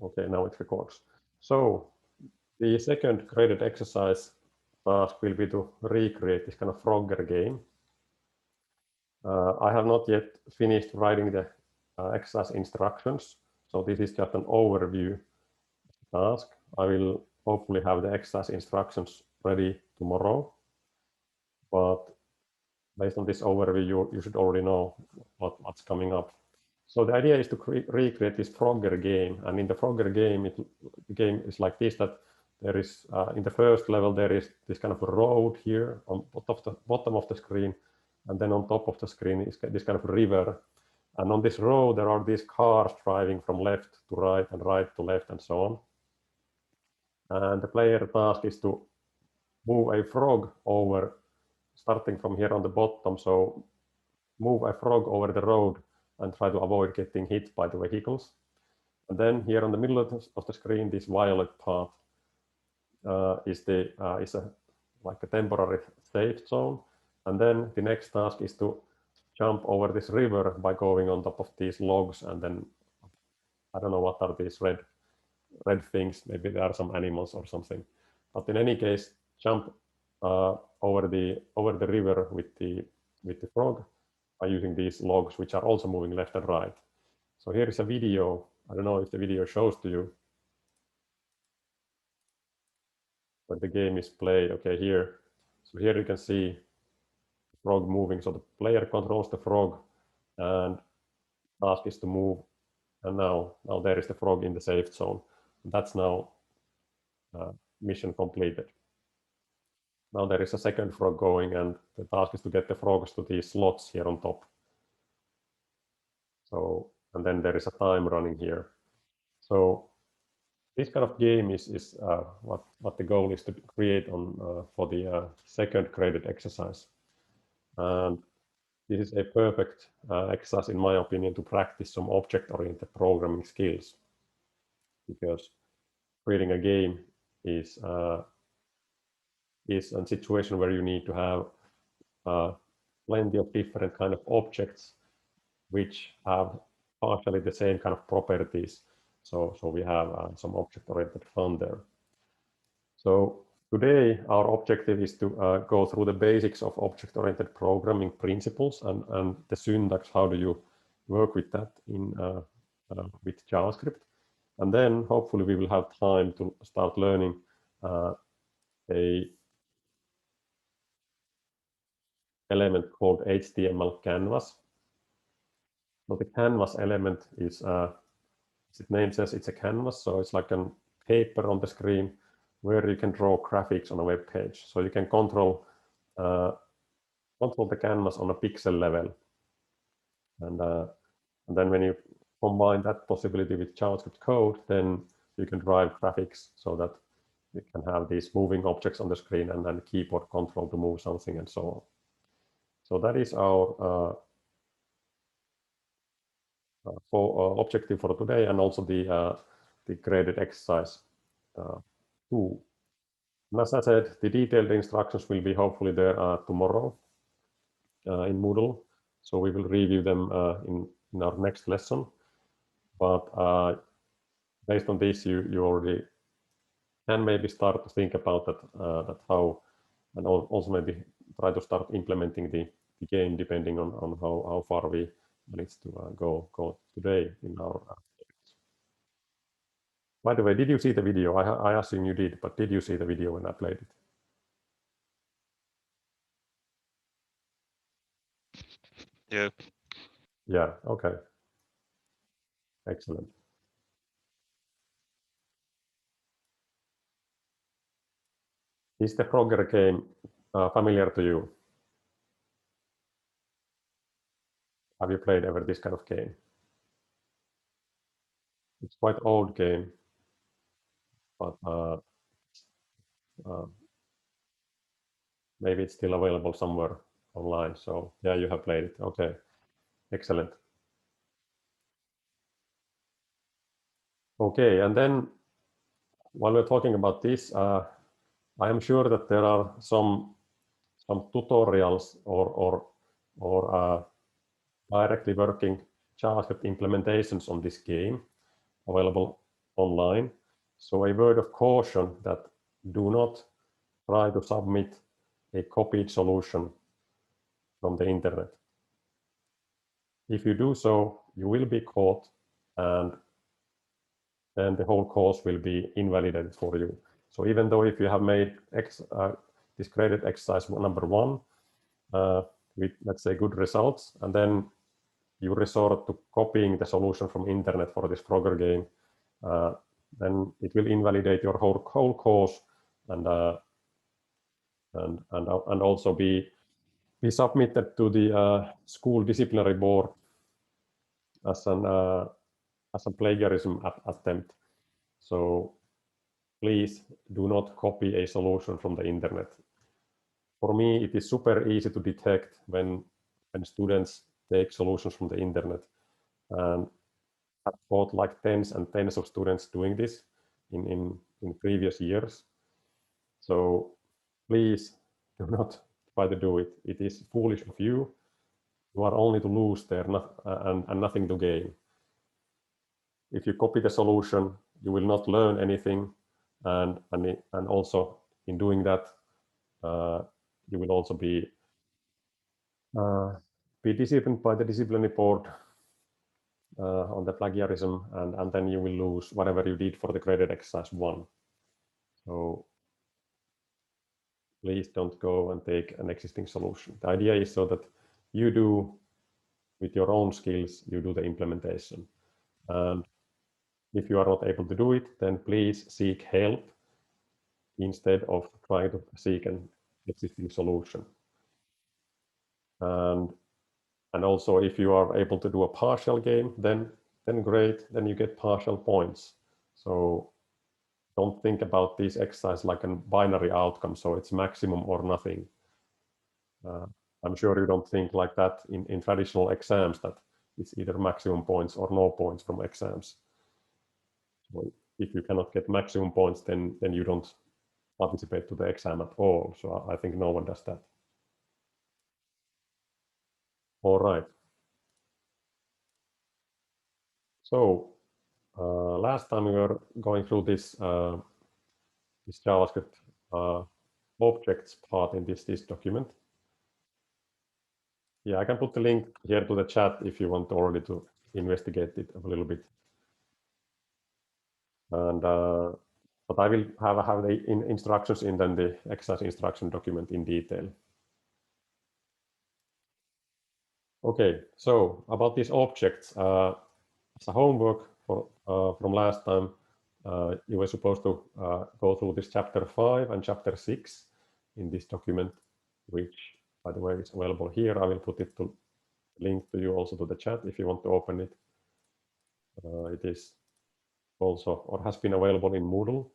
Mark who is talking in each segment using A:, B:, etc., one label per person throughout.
A: Okay, now it records. So the second graded exercise task will be to recreate this kind of Frogger game. I have not yet finished writing the exercise instructions, so this is just an overview task. I will hopefully have the exercise instructions ready tomorrow, but based on this overview, you should already know what's coming up. So the idea is to recreate this Frogger game, and in the Frogger game, the game is like this: that there is in the first level there is this kind of a road here on bottom of the screen, and then on top of the screen is this kind of river, and on this road there are these cars driving from left to right and right to left and so on. And the player task is to move a frog over, starting from here on the bottom. So move a frog over the road and try to avoid getting hit by the vehicles. And then here on the middle of the screen, this violet part is like a temporary safe zone. And then the next task is to jump over this river by going on top of these logs. And then I don't know what are these red things. Maybe there are some animals or something. But in any case, jump over the river with the frog by using these logs, which are also moving left and right. So here is a video. I don't know if the video shows to you when the game is played. Okay, here. So here you can see the frog moving. So the player controls the frog, and task is to move. And now there is the frog in the safe zone. That's now mission completed. Now there is a second frog going, and the task is to get the frogs to these slots here on top. So, and then there is a time running here. So this kind of game is what the goal is to create on for the second graded exercise. And this is a perfect exercise, in my opinion, to practice some object-oriented programming skills, because creating a game is a situation where you need to have plenty of different kind of objects which have partially the same kind of properties. So we have some object-oriented fun there. So today our objective is to go through the basics of object-oriented programming principles and the syntax. How do you work with that in with JavaScript? And then hopefully we will have time to start learning a element called HTML canvas. So the canvas element is, as its name says, it's a canvas. So it's like a paper on the screen where you can draw graphics on a web page. So you can control the canvas on a pixel level. And then when you combine that possibility with JavaScript code, then you can drive graphics so that you can have these moving objects on the screen and then keyboard control to move something and so on. So that is our objective for today, and also the graded exercise 2. And as I said, the detailed instructions will be hopefully there tomorrow in Moodle. So we will review them in our next lesson. But based on this, you already can maybe start to think about that how, and also maybe try to start implementing the game depending on how far we manage to go today in our By the way, did you see the video? I assume you did, but did you see the video when I played it?
B: Yeah.
A: Yeah, okay. Excellent. Is the Frogger game familiar to you? Have you played ever this kind of game? It's quite old game, but maybe it's still available somewhere online. So yeah, you have played it. Okay, excellent. Okay, and then while we're talking about this, I am sure that there are some tutorials or directly working JavaScript implementations on this game available online. So a word of caution that do not try to submit a copied solution from the internet. If you do so, you will be caught, and then the whole course will be invalidated for you. So even though if you have made this graded exercise number 1 with, let's say, good results, and then you resort to copying the solution from internet for this Frogger game, then it will invalidate your whole course, and also be submitted to the school disciplinary board as a plagiarism attempt. So please do not copy a solution from the internet. For me, it is super easy to detect when students take solutions from the internet, and I've caught like tens and tens of students doing this in previous years. So please do not try to do it. It is foolish of you. You are only to lose there, and nothing to gain. If you copy the solution, you will not learn anything, and also in doing that, you will also be disciplined by the disciplinary board on the plagiarism, and then you will lose whatever you did for the graded exercise 1. So please don't go and take an existing solution. The idea is so that you do, with your own skills, you do the implementation. And if you are not able to do it, then please seek help instead of trying to seek an existing solution. And also, if you are able to do a partial game, then great, then you get partial points. So don't think about this exercise like a binary outcome, so it's maximum or nothing. I'm sure you don't think like that in traditional exams, that it's either maximum points or no points from exams. So if you cannot get maximum points, then you don't participate to the exam at all. So I think no one does that. All right. So last time we were going through this this JavaScript objects part in this document. Yeah, I can put the link here to the chat if you want already to investigate it a little bit. And but I will have the instructions in then the exercise instruction document in detail. Okay, so about these objects, as a homework from last time, you were supposed to go through this chapter 5 and chapter 6 in this document, which, by the way, is available here. I will put it to link to you also to the chat if you want to open it. It is also, or has been available in Moodle,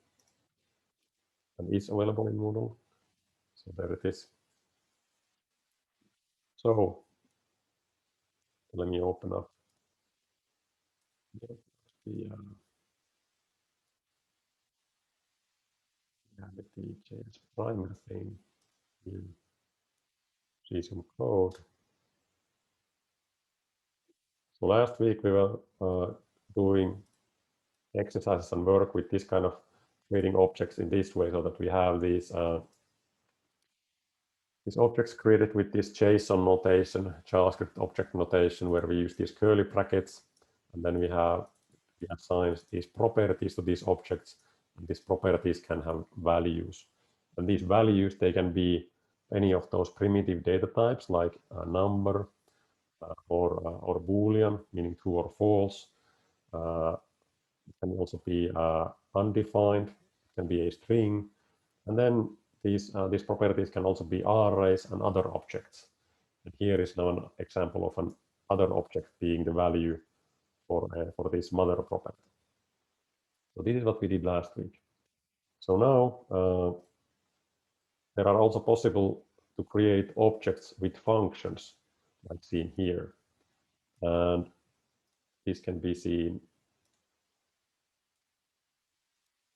A: and is available in Moodle. So there it is. So let me open up the JS primer thing. You see some code. So last week we were doing exercises and work with this kind of creating objects in this way, so that we have these objects created with this JSON notation, JavaScript object notation, where we use these curly brackets, and then we assign these properties to these objects, and these properties can have values. And these values, they can be any of those primitive data types, like a number or Boolean, meaning true or false. It can also be undefined, it can be a string, and then these properties can also be arrays and other objects. And here is now an example of an other object being the value for this mother property. So this is what we did last week. So now there are also possible to create objects with functions, like seen here. And this can be seen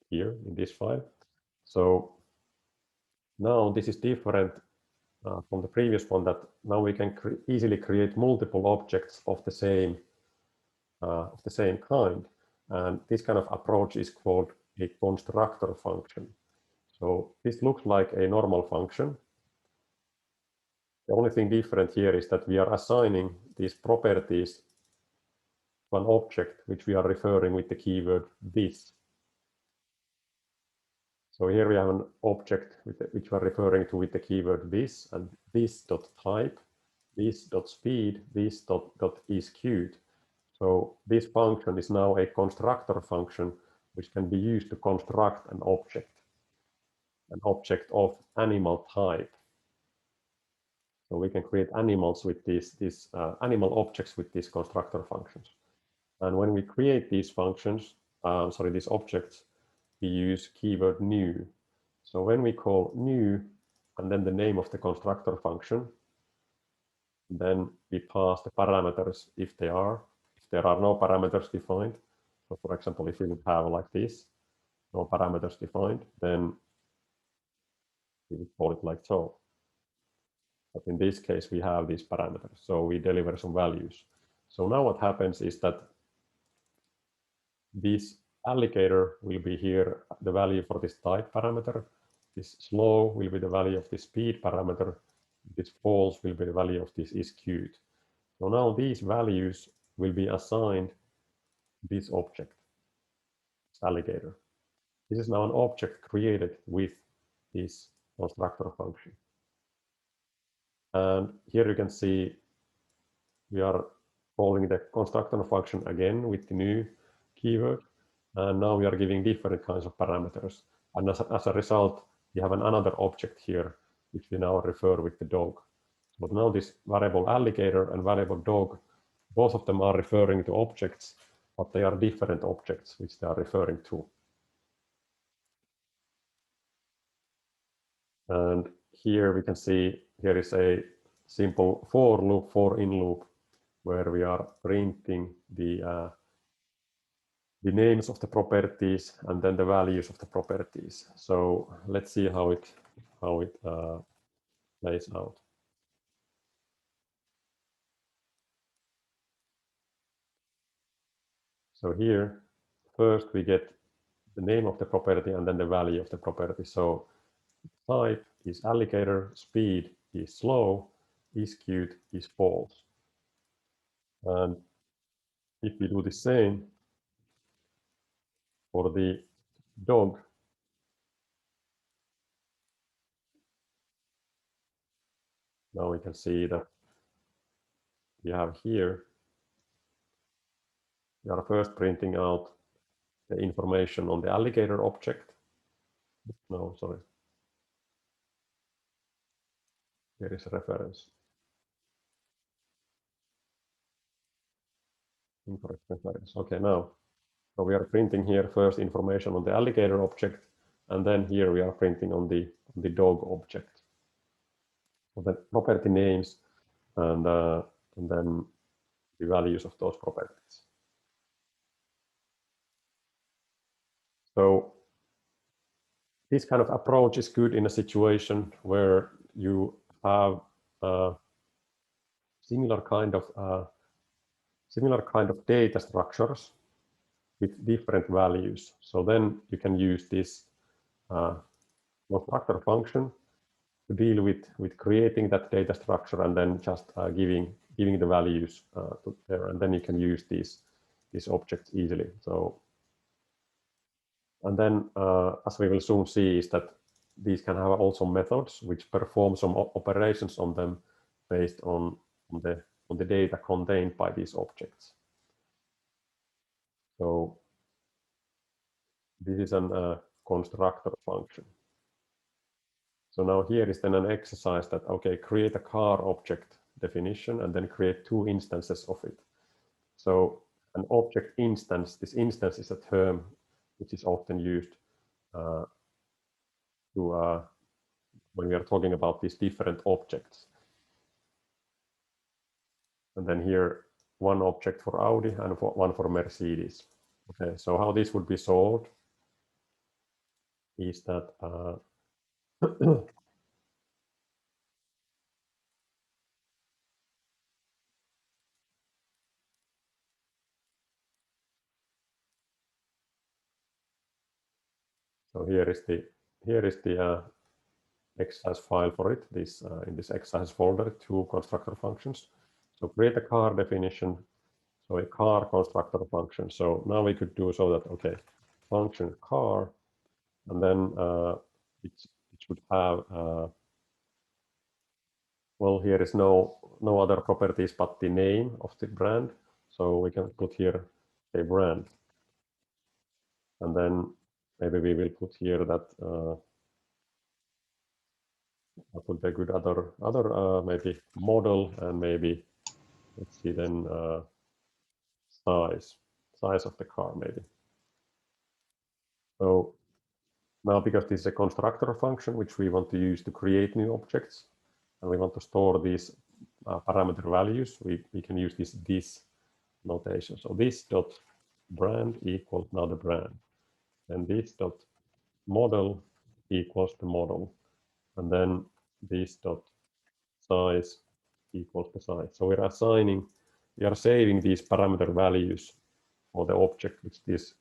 A: here in this file. So now this is different from the previous one, that now we can easily create multiple objects of the same kind. And this kind of approach is called a constructor function. So this looks like a normal function. The only thing different here is that we are assigning these properties to an object which we are referring with the keyword this. So here we have an object which we are referring to with the keyword this, and this.type, this.speed, this.isQt. So this function is now a constructor function which can be used to construct an object of animal type. So we can create animals with these animal objects with these constructor functions. And when we create these functions, these objects, we use keyword new. So when we call new and then the name of the constructor function, then we pass the parameters if there are no parameters defined. So for example, if we would have like this, no parameters defined, then we would call it like so. But in this case, we have these parameters. So we deliver some values. So now what happens is that this alligator will be here, the value for this type parameter. This slow will be the value of the speed parameter. This false will be the value of this isQt. So now these values will be assigned to this object, this alligator. This is now an object created with this constructor function. And here you can see we are calling the constructor function again with the new keyword. And now we are giving different kinds of parameters. And as a result, we have another object here, which we now refer with the dog. But now this variable alligator and variable dog, both of them are referring to objects, but they are different objects which they are referring to. And here we can see here is a simple for loop, for in loop, where we are printing the names of the properties and then the values of the properties. So let's see how it plays out. So here, first we get the name of the property and then the value of the property. So type is alligator, speed is slow, isQt is false. And if we do the same for the dog, now we can see that we have here, we are first printing out the information on the alligator object. No, sorry. Here is a reference. Incorrect reference. Okay, now. So we are printing here first information on the alligator object, and then here we are printing on the dog object. So the property names and then the values of those properties. So this kind of approach is good in a situation where you have similar kind of data structures with different values. So then you can use this constructor function to deal with creating that data structure and then just giving the values to there, and then you can use these objects easily. So, and then as we will soon see, is that these can have also methods which perform some operations on them based on the data contained by these objects. So this is a constructor function. So now here is then an exercise that, okay, create a car object definition and then create two instances of it. So an object instance, this instance is a term which is often used when we are talking about these different objects. And then here, one object for Audi and one for Mercedes. Okay, so how this would be solved is that So here is the exercise file for it. This in this exercise folder, 2 constructor functions. So create a car definition. So a car constructor function. So now we could do so that, okay, function car, and then it should have, well, here is no other properties but the name of the brand. So we can put here a brand. And then maybe we will put here that what would be a good other maybe model, and maybe let's see then size of the car maybe. So now, because this is a constructor function which we want to use to create new objects, and we want to store these parameter values, we can use this notation. So this dot brand equals now the brand, and this dot model equals the model, and then this dot size equals the size. So we are saving these parameter values for the object which this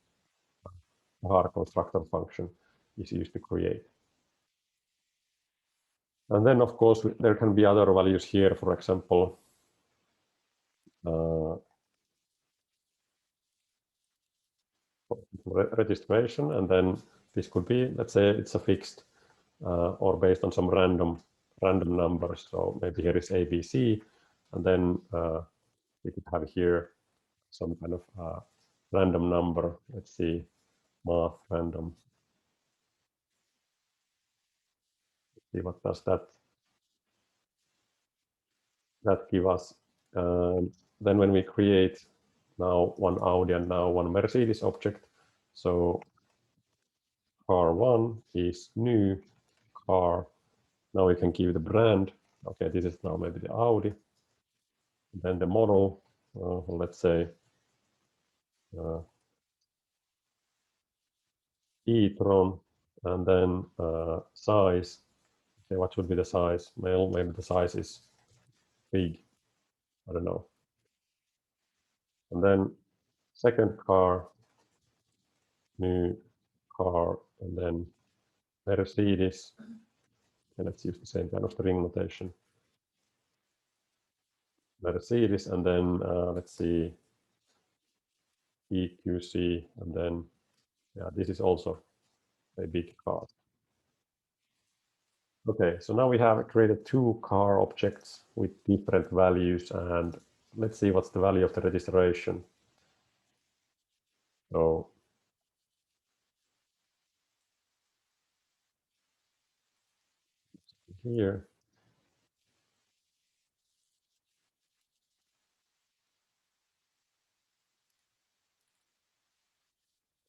A: car constructor function is used to create. And then, of course, there can be other values here, for example, registration, and then this could be, let's say it's a fixed or based on some random numbers. So maybe here is ABC, and then we could have here some kind of random number. Let's see, math random. Let's see what does that give us. Then when we create now one Audi and now one Mercedes object, so car 1 is new car. Now we can give the brand. Okay, this is now maybe the Audi. Then the model, let's say e-tron, and then size. Okay, what should be the size? Well, maybe the size is big. I don't know. And then second car, new car, and then Mercedes. And let's use the same kind of string notation. Mercedes, and then let's see, EQC, and then yeah, this is also a big car. Okay, so now we have created 2 car objects with different values, and let's see what's the value of the registration. So here,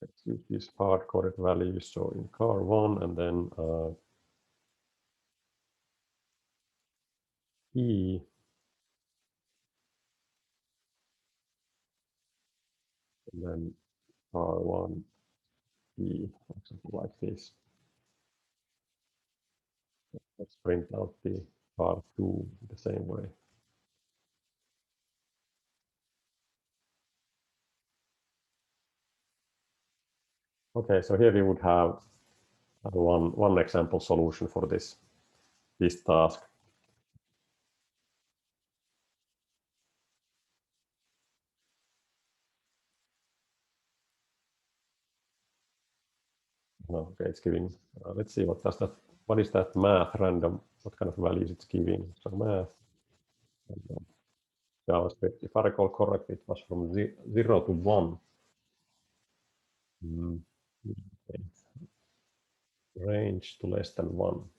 A: let's use these hard-coded values. So in car 1, and then E, and then car 1, E, for example, like this. Let's print out the car 2 the same way. Okay, so here we would have one example solution for this task. No, okay, it's giving. Let's see what does that. What is that math random? What kind of values it's giving? So math. JavaScript. If I recall correctly, it was from 0 to 1. Okay. Range to less than 1.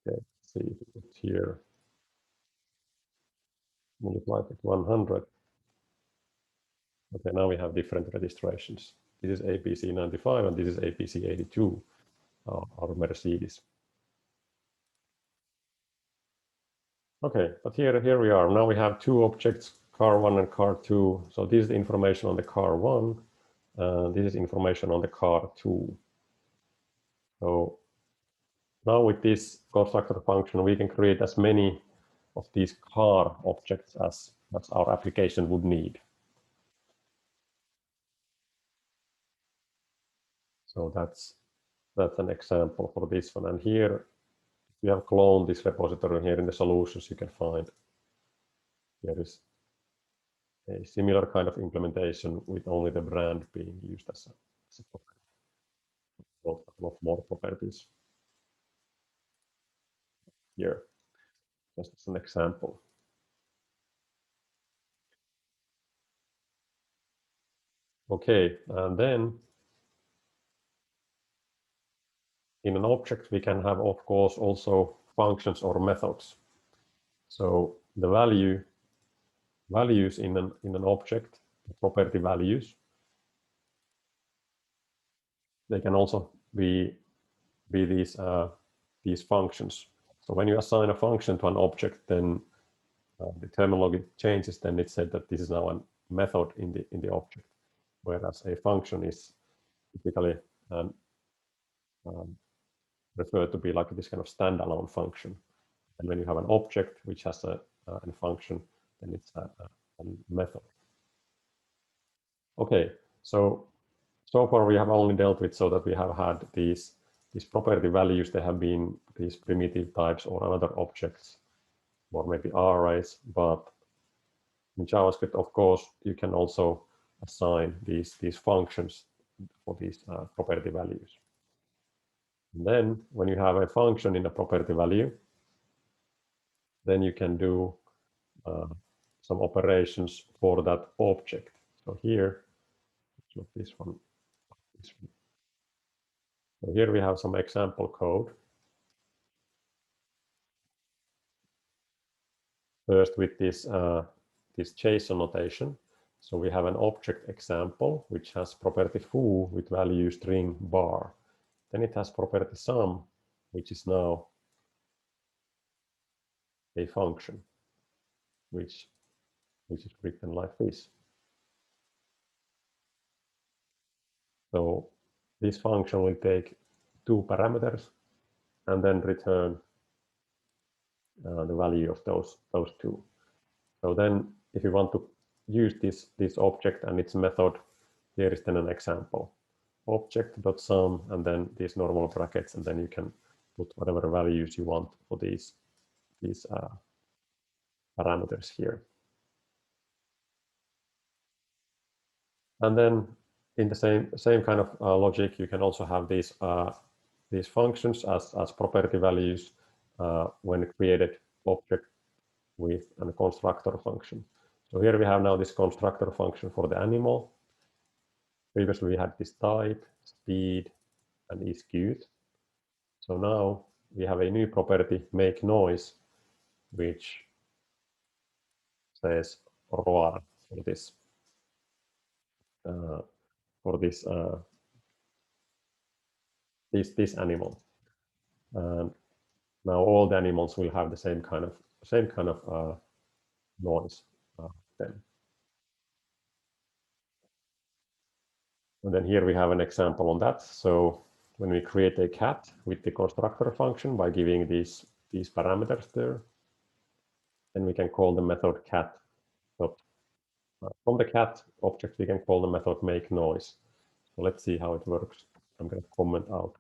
A: Okay, let's see if we put here multiply with 100. Okay, now we have different registrations. This is APC 95 and this is APC 82, our Mercedes. Okay, but here we are. Now we have 2 objects, car 1 and car 2. So this is the information on the car 1. This is information on the car 2. So now with this constructor function, we can create as many of these car objects as as our application would need. So that's an example for this one. And here, if you have cloned this repository here in the solutions, you can find there is a similar kind of implementation with only the brand being used as a property. A lot more properties here, just as an example. Okay, and then in an object, we can have, of course, also functions or methods. So the values in an object, the property values, they can also be these functions. So when you assign a function to an object, then the terminology changes. Then it said that this is now a method in the object, whereas a function is typically referred to be like this kind of standalone function. And when you have an object which has a function, then it's a method. Okay, so far we have only dealt with so that we have had these property values. They have been these primitive types or other objects, or maybe arrays. But in JavaScript, of course, you can also assign these functions for these property values. And then when you have a function in a property value, then you can do some operations for that object. So here, not this one. So here we have some example code. First with this JSON notation. So we have an object example which has property foo with value string bar. Then it has property sum, which is now a function which is written like this. So this function will take 2 parameters and then return the value of those 2. So then if you want to use this object and its method, here is then an example. Object.sum and then these normal brackets, and then you can put whatever values you want for these parameters here. And then in the same kind of logic, you can also have these functions as property values when created object with a constructor function. So here we have now this constructor function for the animal. Previously we had this type, speed, and execute. So now we have a new property, make noise, which says roar for this animal. And now all the animals will have the same kind of noise then. And then here we have an example on that. So when we create a cat with the constructor function by giving these parameters there, then we can call the method cat. From the cat object, we can call the method make noise. So let's see how it works. I'm going to comment out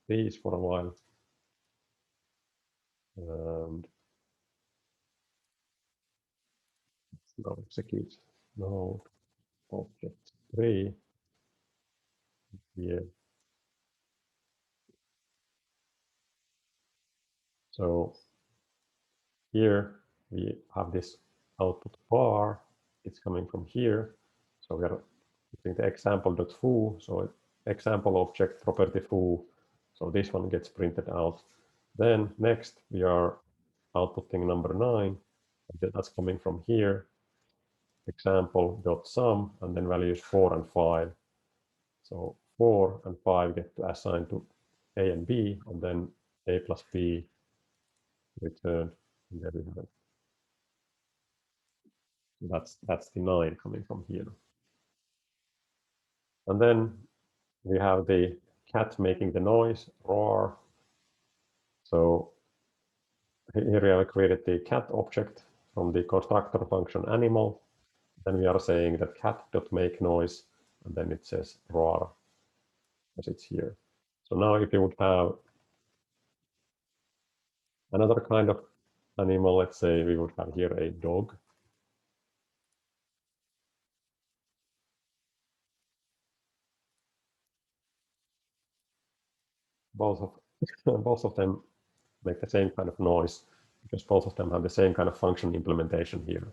A: these for a while. And now execute node object 3 here. So here we have this output bar. It's coming from here. So we are using the example.foo. So example object property foo. So this one gets printed out. Then next we are outputting number 9. That's coming from here. Example.sum and then values 4 and 5. So 4 and 5 get to assign to A and B, and then A plus B returned. And there we have it. So that's the 9 coming from here. And then we have the cat making the noise, roar. So here we have created the cat object from the constructor function animal. Then we are saying that cat.make noise, and then it says roar, as it's here. So now if you would have another kind of animal, let's say we would have here a dog. Both of them make the same kind of noise because both of them have the same kind of function implementation here.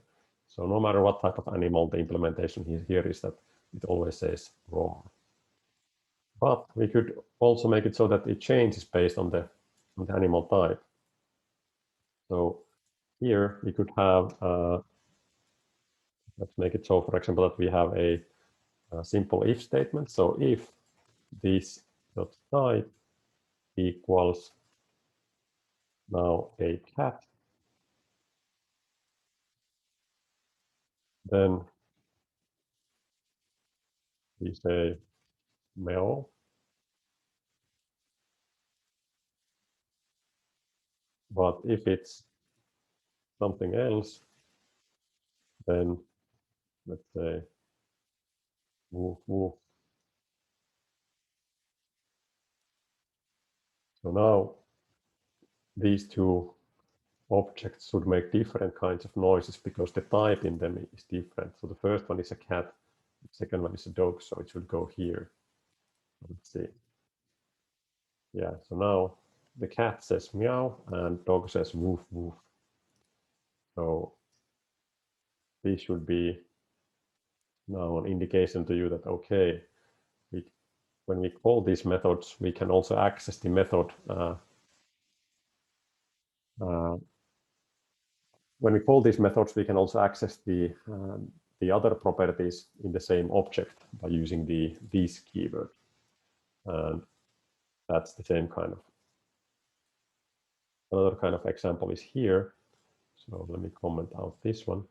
A: So no matter what type of animal, the implementation here is that it always says roar. But we could also make it so that it changes based on the animal type. So here we could have, let's make it so, for example, that we have a simple if statement. So if this dot type equals now a cat, then we say meow. But if it's something else, then let's say woof woof. So now these two objects should make different kinds of noises because the type in them is different. So the first one is a cat, the second one is a dog, so it should go here. Let's see. Yeah, so now the cat says meow and dog says woof woof. So this should be now an indication to you that, okay, when we call these methods, we can also access the method. When we call these methods, we can also access the other properties in the same object by using these keywords. And that's the same kind of, another kind of example is here. So let me comment out this one.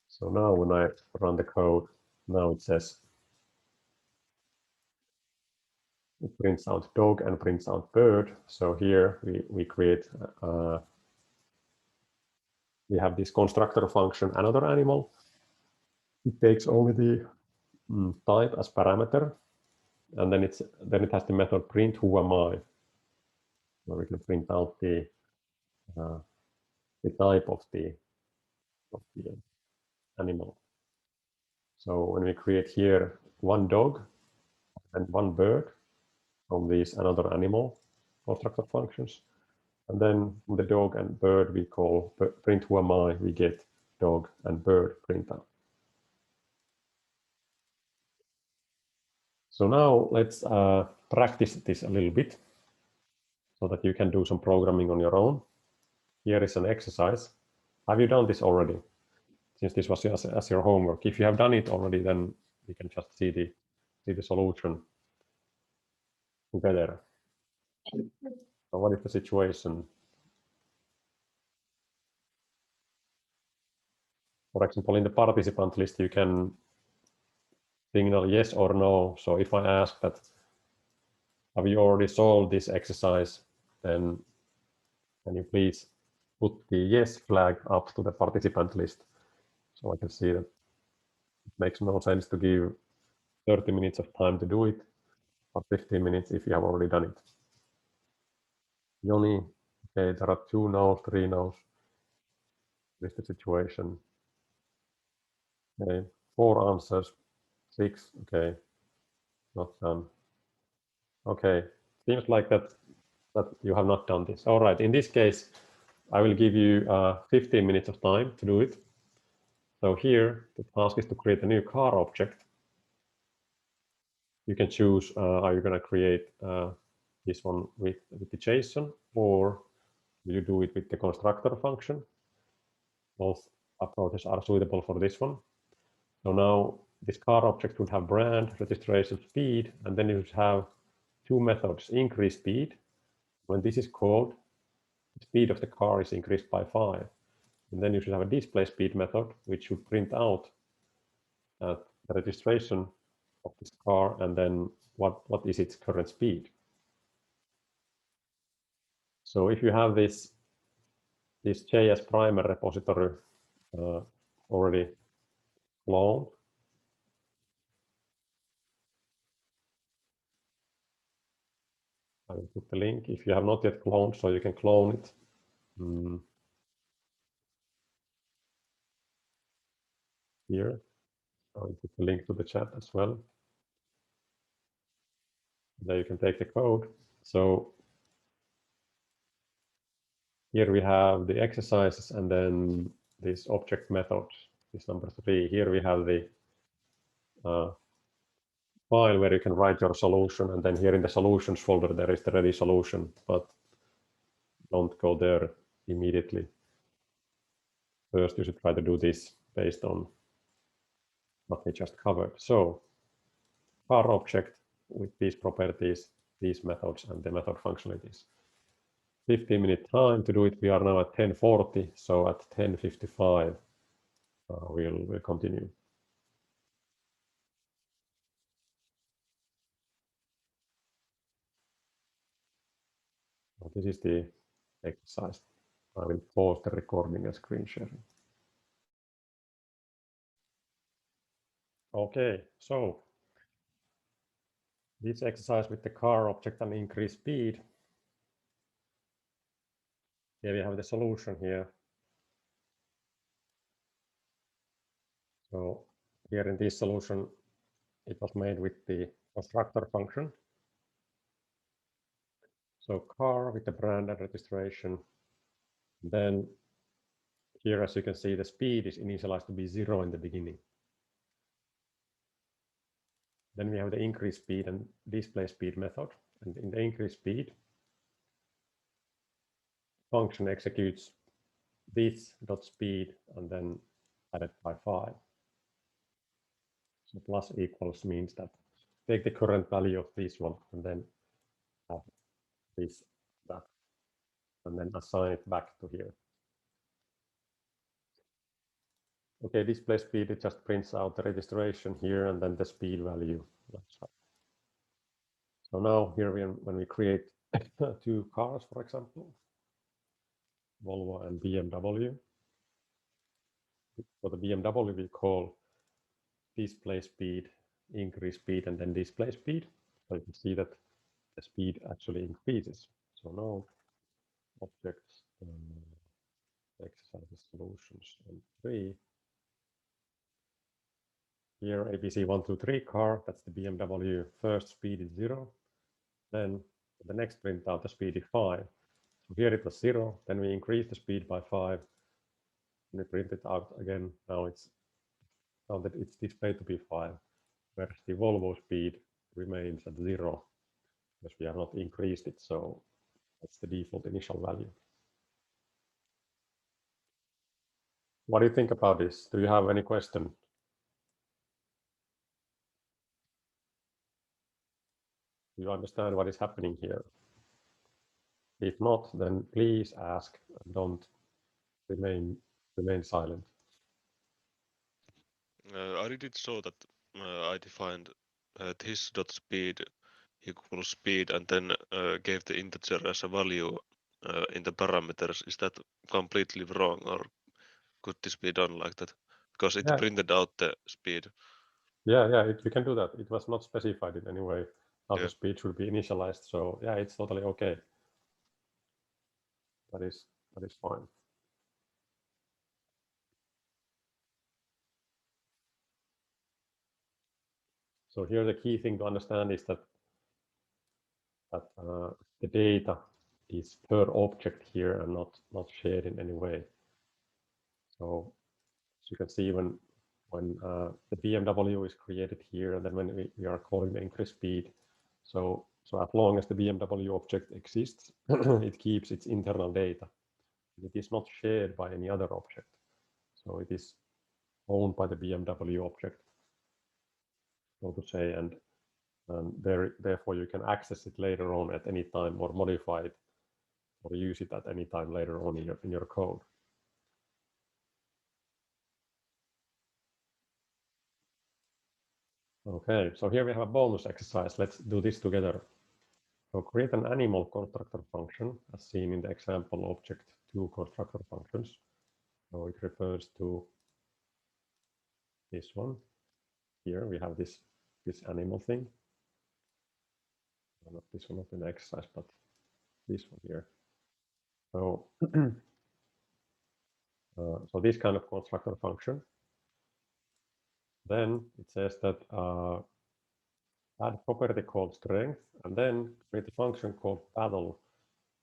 A: So now when I run the code, now it says, it prints out dog and prints out bird. So here we create, we have this constructor function, another animal. It takes only the type as parameter, and then it has the method print who am I, where we can print out the type of the animal. So when we create here one dog and one bird from these another animal constructor functions, and then from the dog and bird we call print who am I, we get dog and bird print out. So now let's practice this a little bit so that you can do some programming on your own. Here is an exercise. Have you done this already? Since this was as your homework. If you have done it already, then we can just see the solution together. So what is the situation? For example, in the participant list, you can signal yes or no. So if I ask that, have you already solved this exercise, then can you please put the yes flag up to the participant list so I can see that it makes no sense to give 30 minutes of time to do it or 15 minutes if you have already done it. Joni, okay, there are 2 no's, 3 no's. This is the situation. Okay, 4 answers, 6, okay, not done. Okay, seems like that you have not done this. All right, in this case, I will give you 15 minutes of time to do it. So here, the task is to create a new car object. You can choose, are you going to create this one with the JSON, or will you do it with the constructor function? Both approaches are suitable for this one. So now this car object would have brand, registration, speed, and then you would have 2 methods, increase speed. When this is called, the speed of the car is increased by 5. And then you should have a display speed method, which should print out that the registration of this car and then what is its current speed. So if you have this JS primer repository already cloned, I will put the link. If you have not yet cloned, so you can clone it. Here, I will put the link to the chat as well. There you can take the code. So here we have the exercises and then this object method, this number 3. Here we have the file where you can write your solution, and then here in the solutions folder there is the ready solution, but don't go there immediately. First you should try to do this based on what we just covered. So car object with these properties, these methods and the method functionalities. 15-minute time to do it. We are now at 10:40, so at 10:55 we'll continue. So this is the exercise. I will pause the recording and screen sharing. Okay, so this exercise with the car object and increase speed. Here we have the solution here. So here in this solution, it was made with the constructor function. So car with the brand and registration. Then here, as you can see, the speed is initialized to be 0 in the beginning. Then we have the increase speed and display speed method. And in the increase speed, function executes this dot speed and then added by 5. So plus equals means that take the current value of this one and then have this, that, and then assign it back to here. Okay, display speed, it just prints out the registration here and then the speed value. So now here when we create 2 cars, for example, Volvo and BMW. For the BMW, we call display speed, increase speed, and then display speed. So you can see that the speed actually increases. So now objects, exercises, solutions, and 3. Here ABC 1, 2, 3 car, that's the BMW. First speed is 0. Then the next printout, the speed is 5. So here it was 0. Then we increase the speed by 5. And we print it out again. Now that it's displayed to be 5, whereas the Volvo speed remains at 0 because we have not increased it. So that's the default initial value. What do you think about this? Do you have any question? Do you understand what is happening here? If not, then please ask and don't remain silent.
B: I did saw that I defined this dot speed equals speed and then gave the integer as a value in the parameters. Is that completely wrong, or could this be done like that? Because it printed out the speed.
A: Yeah, you can do that. It was not specified in any way how
B: Yeah.
A: the speed should be initialized. So yeah, it's totally okay. That is fine. So here the key thing to understand is that the data is per object here and not shared in any way. So as you can see, when the BMW is created here, and then when we are calling the increase speed, so as long as the BMW object exists, it keeps its internal data. It is not shared by any other object. So it is owned by the BMW object, so to say, and therefore you can access it later on at any time or modify it or use it at any time later on in your code. Okay, so here we have a bonus exercise. Let's do this together. So create an animal constructor function as seen in the example object 2 constructor functions. So it refers to this one. Here we have this animal thing. Not this one, not in the exercise, but this one here. So, so this kind of constructor function. Then it says that add property called strength, and then create a function called battle,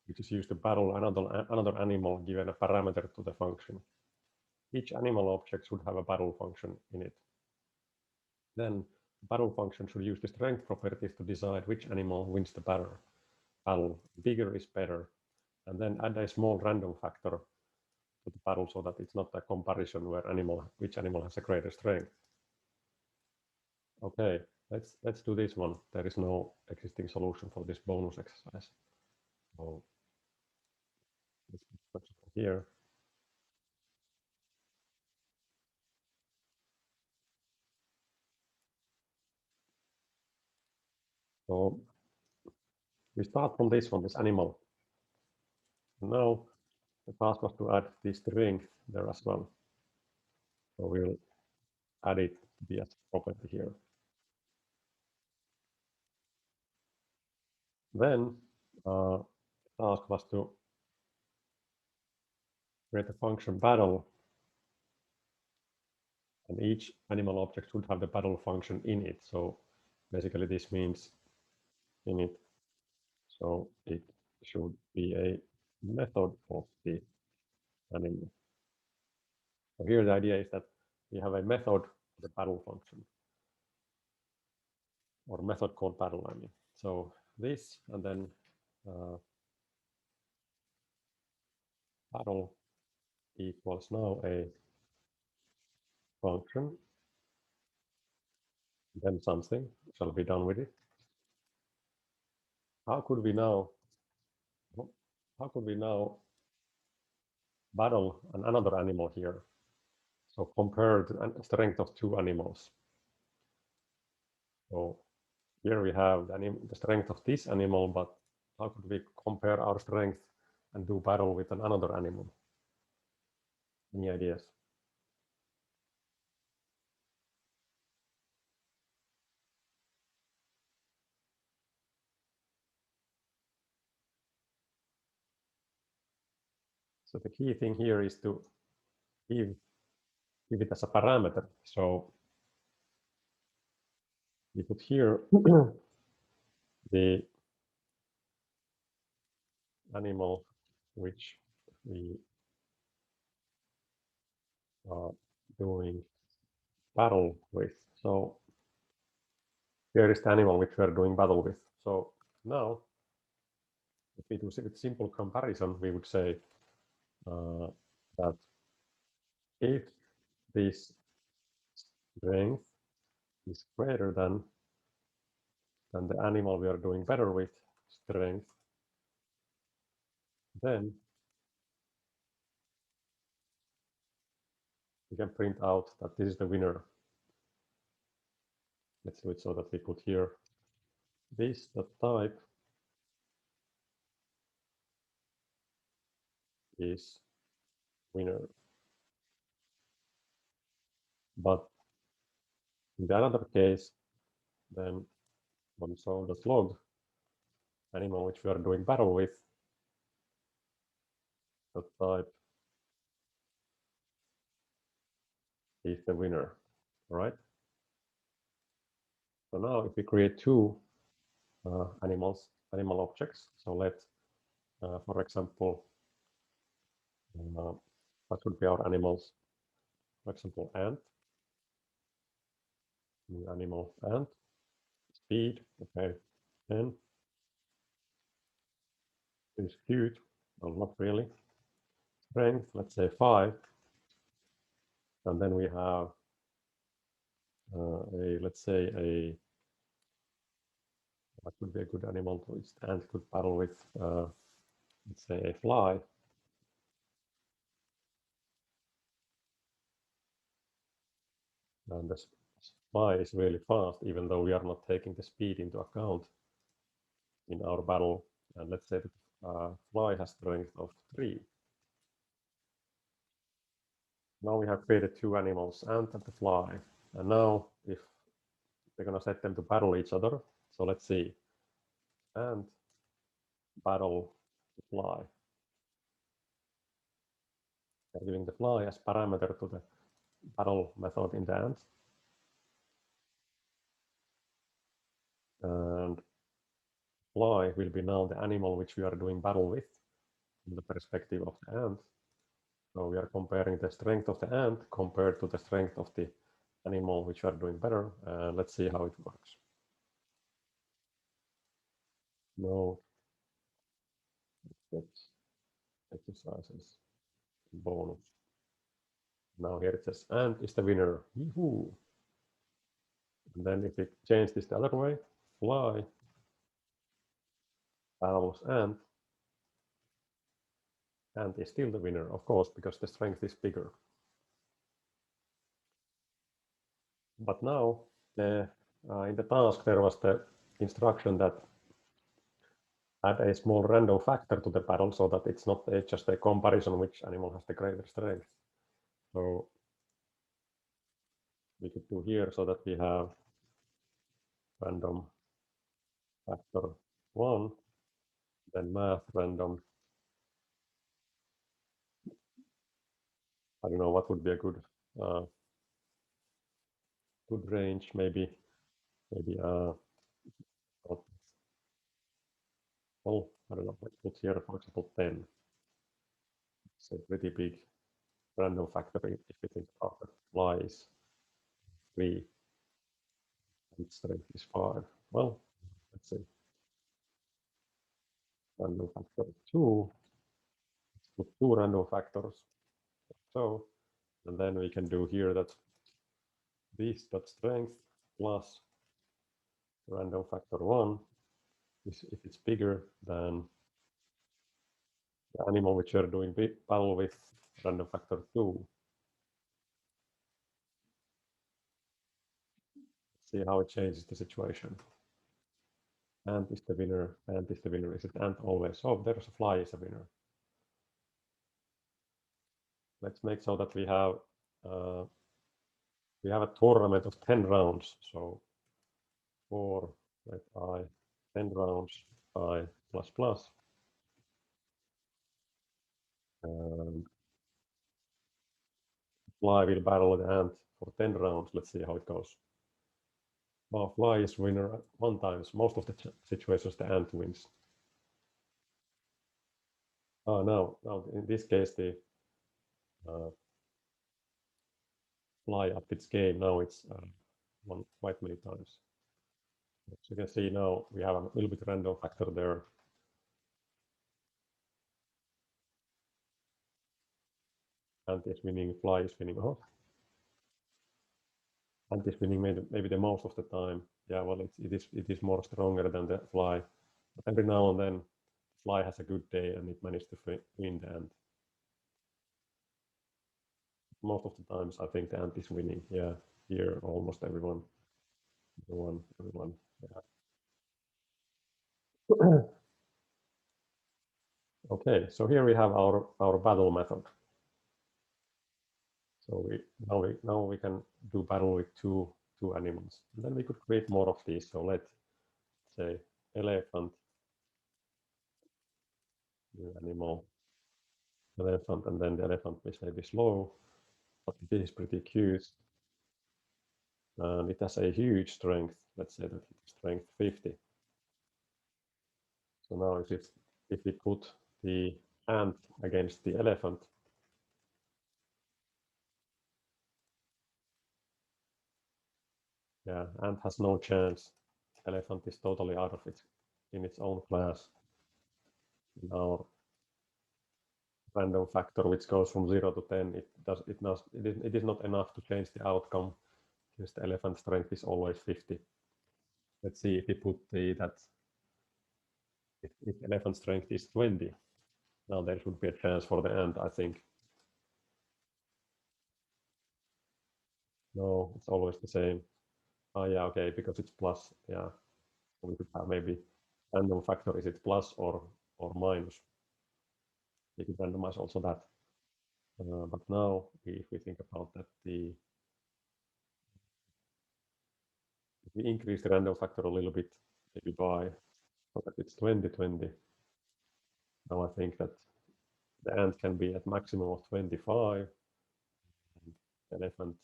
A: which is used to battle another animal given a parameter to the function. Each animal object should have a battle function in it. Then the battle function should use the strength properties to decide which animal wins the battle. Bigger is better. And then add a small random factor to the battle so that it's not a comparison where which animal has a greater strength. Okay, let's do this one. There is no existing solution for this bonus exercise. So let's put it here. So we start from this one, this animal. Now the task was to add this strength there as well. So we'll add it to be as property here. Then the task was to create a function battle, and each animal object should have the battle function in it. So basically this means in it. So it should be a method of the animal. So here the idea is that we have a method for the battle function, or method called battle, I mean. So this, and then battle equals now a function, then something shall be done with it. How could we now battle another animal here? So compare the strength of two animals. So here we have the strength of this animal, but how could we compare our strength and do battle with another animal? Any ideas? So the key thing here is to give it as a parameter. So we put here the animal which we are doing battle with. So here is the animal which we are doing battle with. So now, if we do a simple comparison, we would say that if this strength is greater than the animal we are doing better with strength, then we can print out that this is the winner. Let's do it so that we put here this type is winner. But in the other case, then console.log animal which we are doing battle with, the type is the winner. All right. So now if we create two animal objects, so let's, for example, what would be our animals? For example, ant, new animal ant, speed, okay, 10, is cute, well, not really. Strength, let's say 5, and then we have let's say what would be a good animal to ant could battle with, let's say a fly. And fly is really fast, even though we are not taking the speed into account in our battle. And let's say that fly has strength of 3. Now we have created two animals, ant and the fly. And now if we're going to set them to battle each other, so let's see. Ant battle the fly. We're giving the fly as parameter to the battle method in the ant. And fly will be now the animal which we are doing battle with from the perspective of the ant. So we are comparing the strength of the ant compared to the strength of the animal which we are doing better. And let's see how it works. No steps, exercises, bonus. Now here it says ant is the winner. Yee-hoo. And then if we change this the other way, fly battles ant is still the winner, of course, because the strength is bigger. But now in the task there was the instruction that add a small random factor to the battle so that it's not just a comparison which animal has the greater strength. So we could do here so that we have random factor 1, then math random. I don't know what would be a good range, maybe well, I don't know, let's put here, for example, 10. It's a pretty big random factor if we think about the fly is 3 and strength is 5. Well, let's see. Random factor 2. Let's put 2 random factors. So, and then we can do here that this dot strength plus random factor 1 is if it's bigger than the animal which you're doing battle with random factor 2. See how it changes the situation. Ant is the winner, ant is the winner. Is it ant always? Oh, there's a fly is a winner. Let's make so that we have a tournament of 10 rounds. So for let I 10 rounds I plus plus. And fly will battle the ant for 10 rounds. Let's see how it goes. Well, fly is winner 1 times. Most of the situations the ant wins. Now in this case the fly up its game. Now it's won quite many times. As you can see now we have a little bit random factor there. Ant is winning, fly is winning. Oh, ant is winning maybe the most of the time. Yeah, well, it is more stronger than the fly. But every now and then, the fly has a good day and it managed to win the ant. Most of the times, I think the ant is winning. Yeah, here almost everyone. Everyone. Yeah. Okay, so here we have our battle method. So now we can do battle with two animals. And then we could create more of these. So let's say elephant, new animal, elephant, and then the elephant is maybe slow, but this is pretty cute. And it has a huge strength. Let's say that it's strength 50. So now if we put the ant against the elephant, yeah, ant has no chance. Elephant is totally out of it in its own class. Now random factor which goes from 0 to 10, it is not enough to change the outcome since the elephant strength is always 50. Let's see if we put that if elephant strength is 20. Now there should be a chance for the ant, I think. No, it's always the same. Oh yeah, okay, because it's plus. Yeah, we could have maybe random factor. Is it plus or minus? We could randomize also that. But now, if we think about that, if we increase the random factor a little bit, maybe by so that it's 20. Now I think that the ant can be at maximum of 25, and the elephant,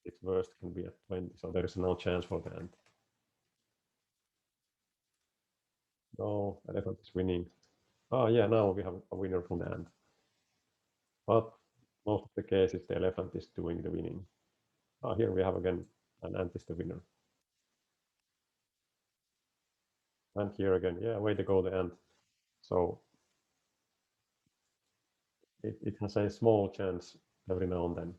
A: its worst, can be at 20. So there is no chance for the ant. No, elephant is winning. Oh yeah, now we have a winner from the ant. But most of the cases, the elephant is doing the winning. Ah, here we have again an ant is the winner. And here again, yeah, way to go, the ant. So it has a small chance every now and then.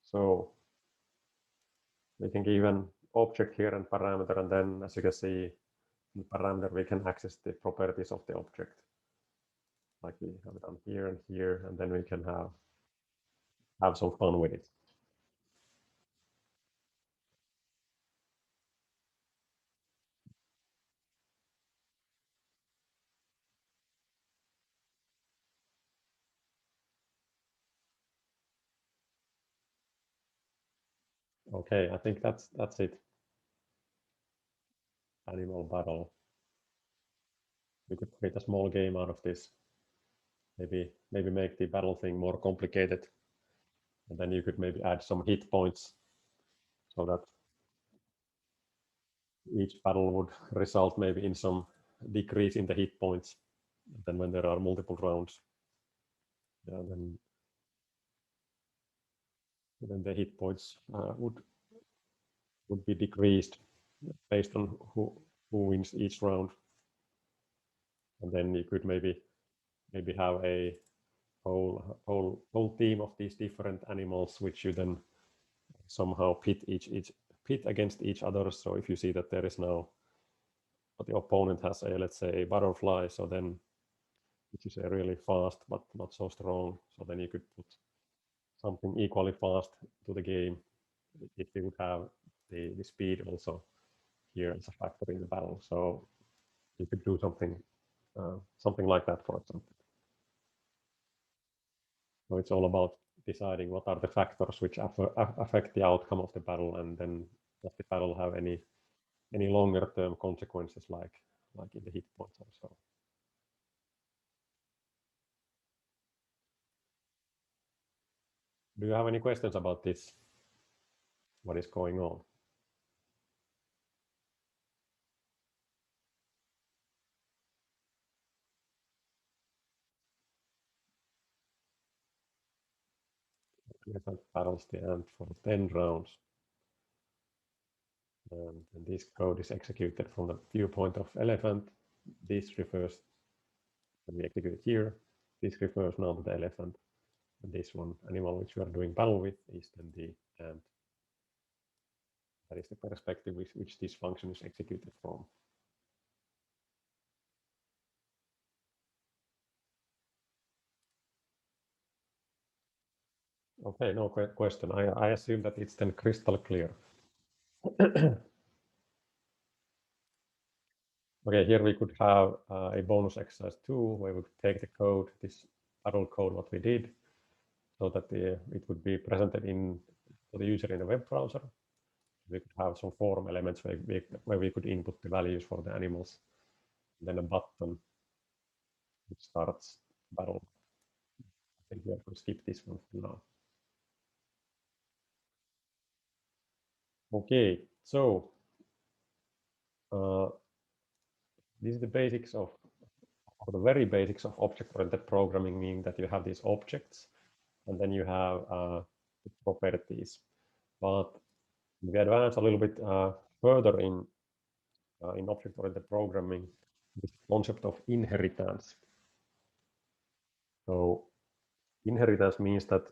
A: So we can give an object here and parameter, and then as you can see, in the parameter we can access the properties of the object. Like we have done here and here, and then we can have some fun with it. Okay, I think that's it. Animal battle. We could create a small game out of this. Maybe make the battle thing more complicated, and then you could maybe add some hit points so that each battle would result maybe in some decrease in the hit points. And then when there are multiple rounds, yeah, then the hit points would be decreased based on who wins each round. And then you could maybe have a whole team of these different animals, which you then somehow pit against each other. So if you see that there is now the opponent has a, let's say, a butterfly, so then which is a really fast but not so strong, so then you could put something equally fast to the game if you would have the speed also here as a factor in the battle. So you could do something like that, for example. So it's all about deciding what are the factors which affect the outcome of the battle, and then does the battle have any longer term consequences like in the hit points also. Do you have any questions about this? What is going on? Elephant battles the ant for 10 rounds. And this code is executed from the viewpoint of elephant. This refers, when we execute here, this refers now to the elephant. And this one animal which we are doing battle with is then the ant. That is the perspective which this function is executed from. Okay, no question. I assume that it's then crystal clear. Okay, here we could have a bonus exercise 2 where we could take the code, this battle code, what we did, so that it would be presented to the user in the web browser. We could have some form elements where we could input the values for the animals, and then a button which starts battle. I think we have to skip this one for now. Okay, so this is the basics of, or the very basics of object-oriented programming, meaning that you have these objects, and then you have the properties. But we advance a little bit further in object-oriented programming, this concept of inheritance. So inheritance means that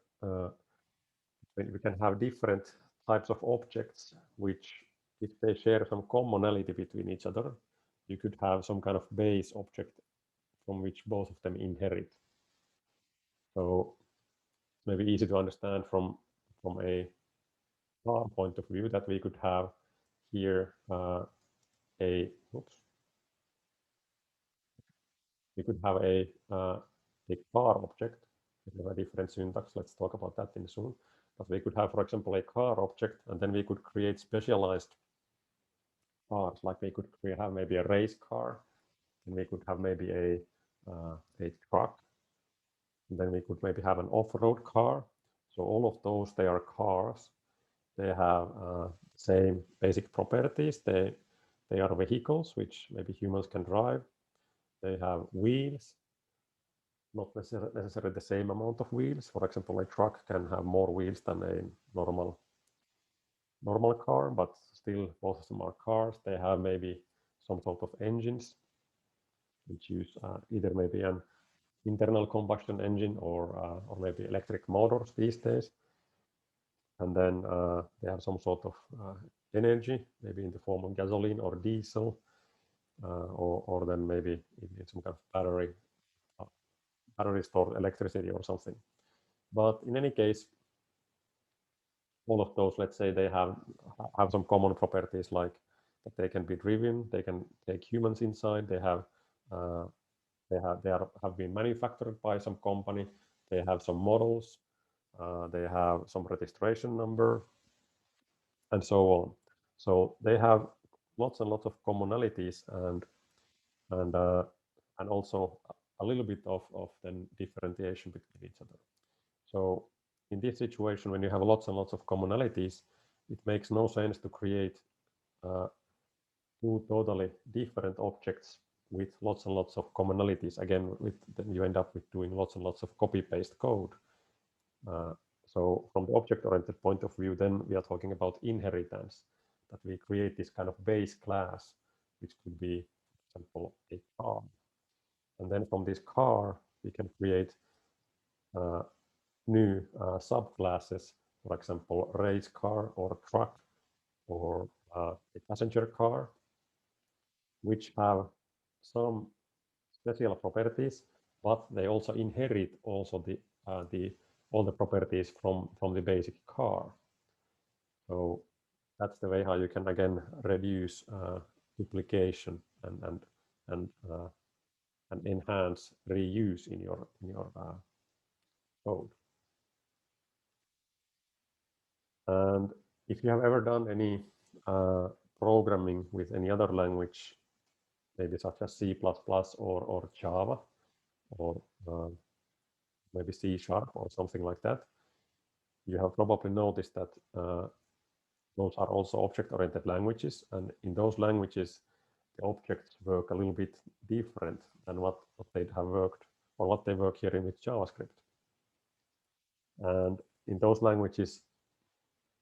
A: we can have different types of objects which, if they share some commonality between each other, you could have some kind of base object from which both of them inherit. So maybe easy to understand from a car point of view that we could have here a car object with a different syntax. Let's talk about that in soon. But we could have, for example, a car object, and then we could create specialized cars. Like we could have maybe a race car, and we could have maybe a truck, and then we could maybe have an off-road car. So all of those, they are cars. They have same basic properties. They are vehicles which maybe humans can drive. They have wheels, not necessarily the same amount of wheels. For example, a truck can have more wheels than a normal car, but still both of them are cars. They have maybe some sort of engines which use either maybe an internal combustion engine or maybe electric motors these days. And then they have some sort of energy, maybe in the form of gasoline or diesel, or then maybe in some kind of battery stored electricity or something. But in any case, all of those, let's say, they have some common properties, like that they can be driven, they can take humans inside, they have been manufactured by some company, they have some models, they have some registration number, and so on. So they have lots and lots of commonalities and also a little bit of then differentiation between each other. So in this situation, when you have lots and lots of commonalities, it makes no sense to create two totally different objects with lots and lots of commonalities. Again, then you end up with doing lots and lots of copy-paste code. So from the object-oriented point of view, then we are talking about inheritance, that we create this kind of base class, which could be, for example, a car. And then from this car, we can create new subclasses, for example, race car or truck or a passenger car, which have some special properties, but they also inherit also all the properties from the basic car. So that's the way how you can again reduce duplication and enhance reuse in your code. And if you have ever done any programming with any other language, maybe such as C++ or Java or maybe C# or something like that, you have probably noticed that those are also object-oriented languages, and in those languages, the objects work a little bit different than what they'd have worked or what they work here in with JavaScript. And in those languages,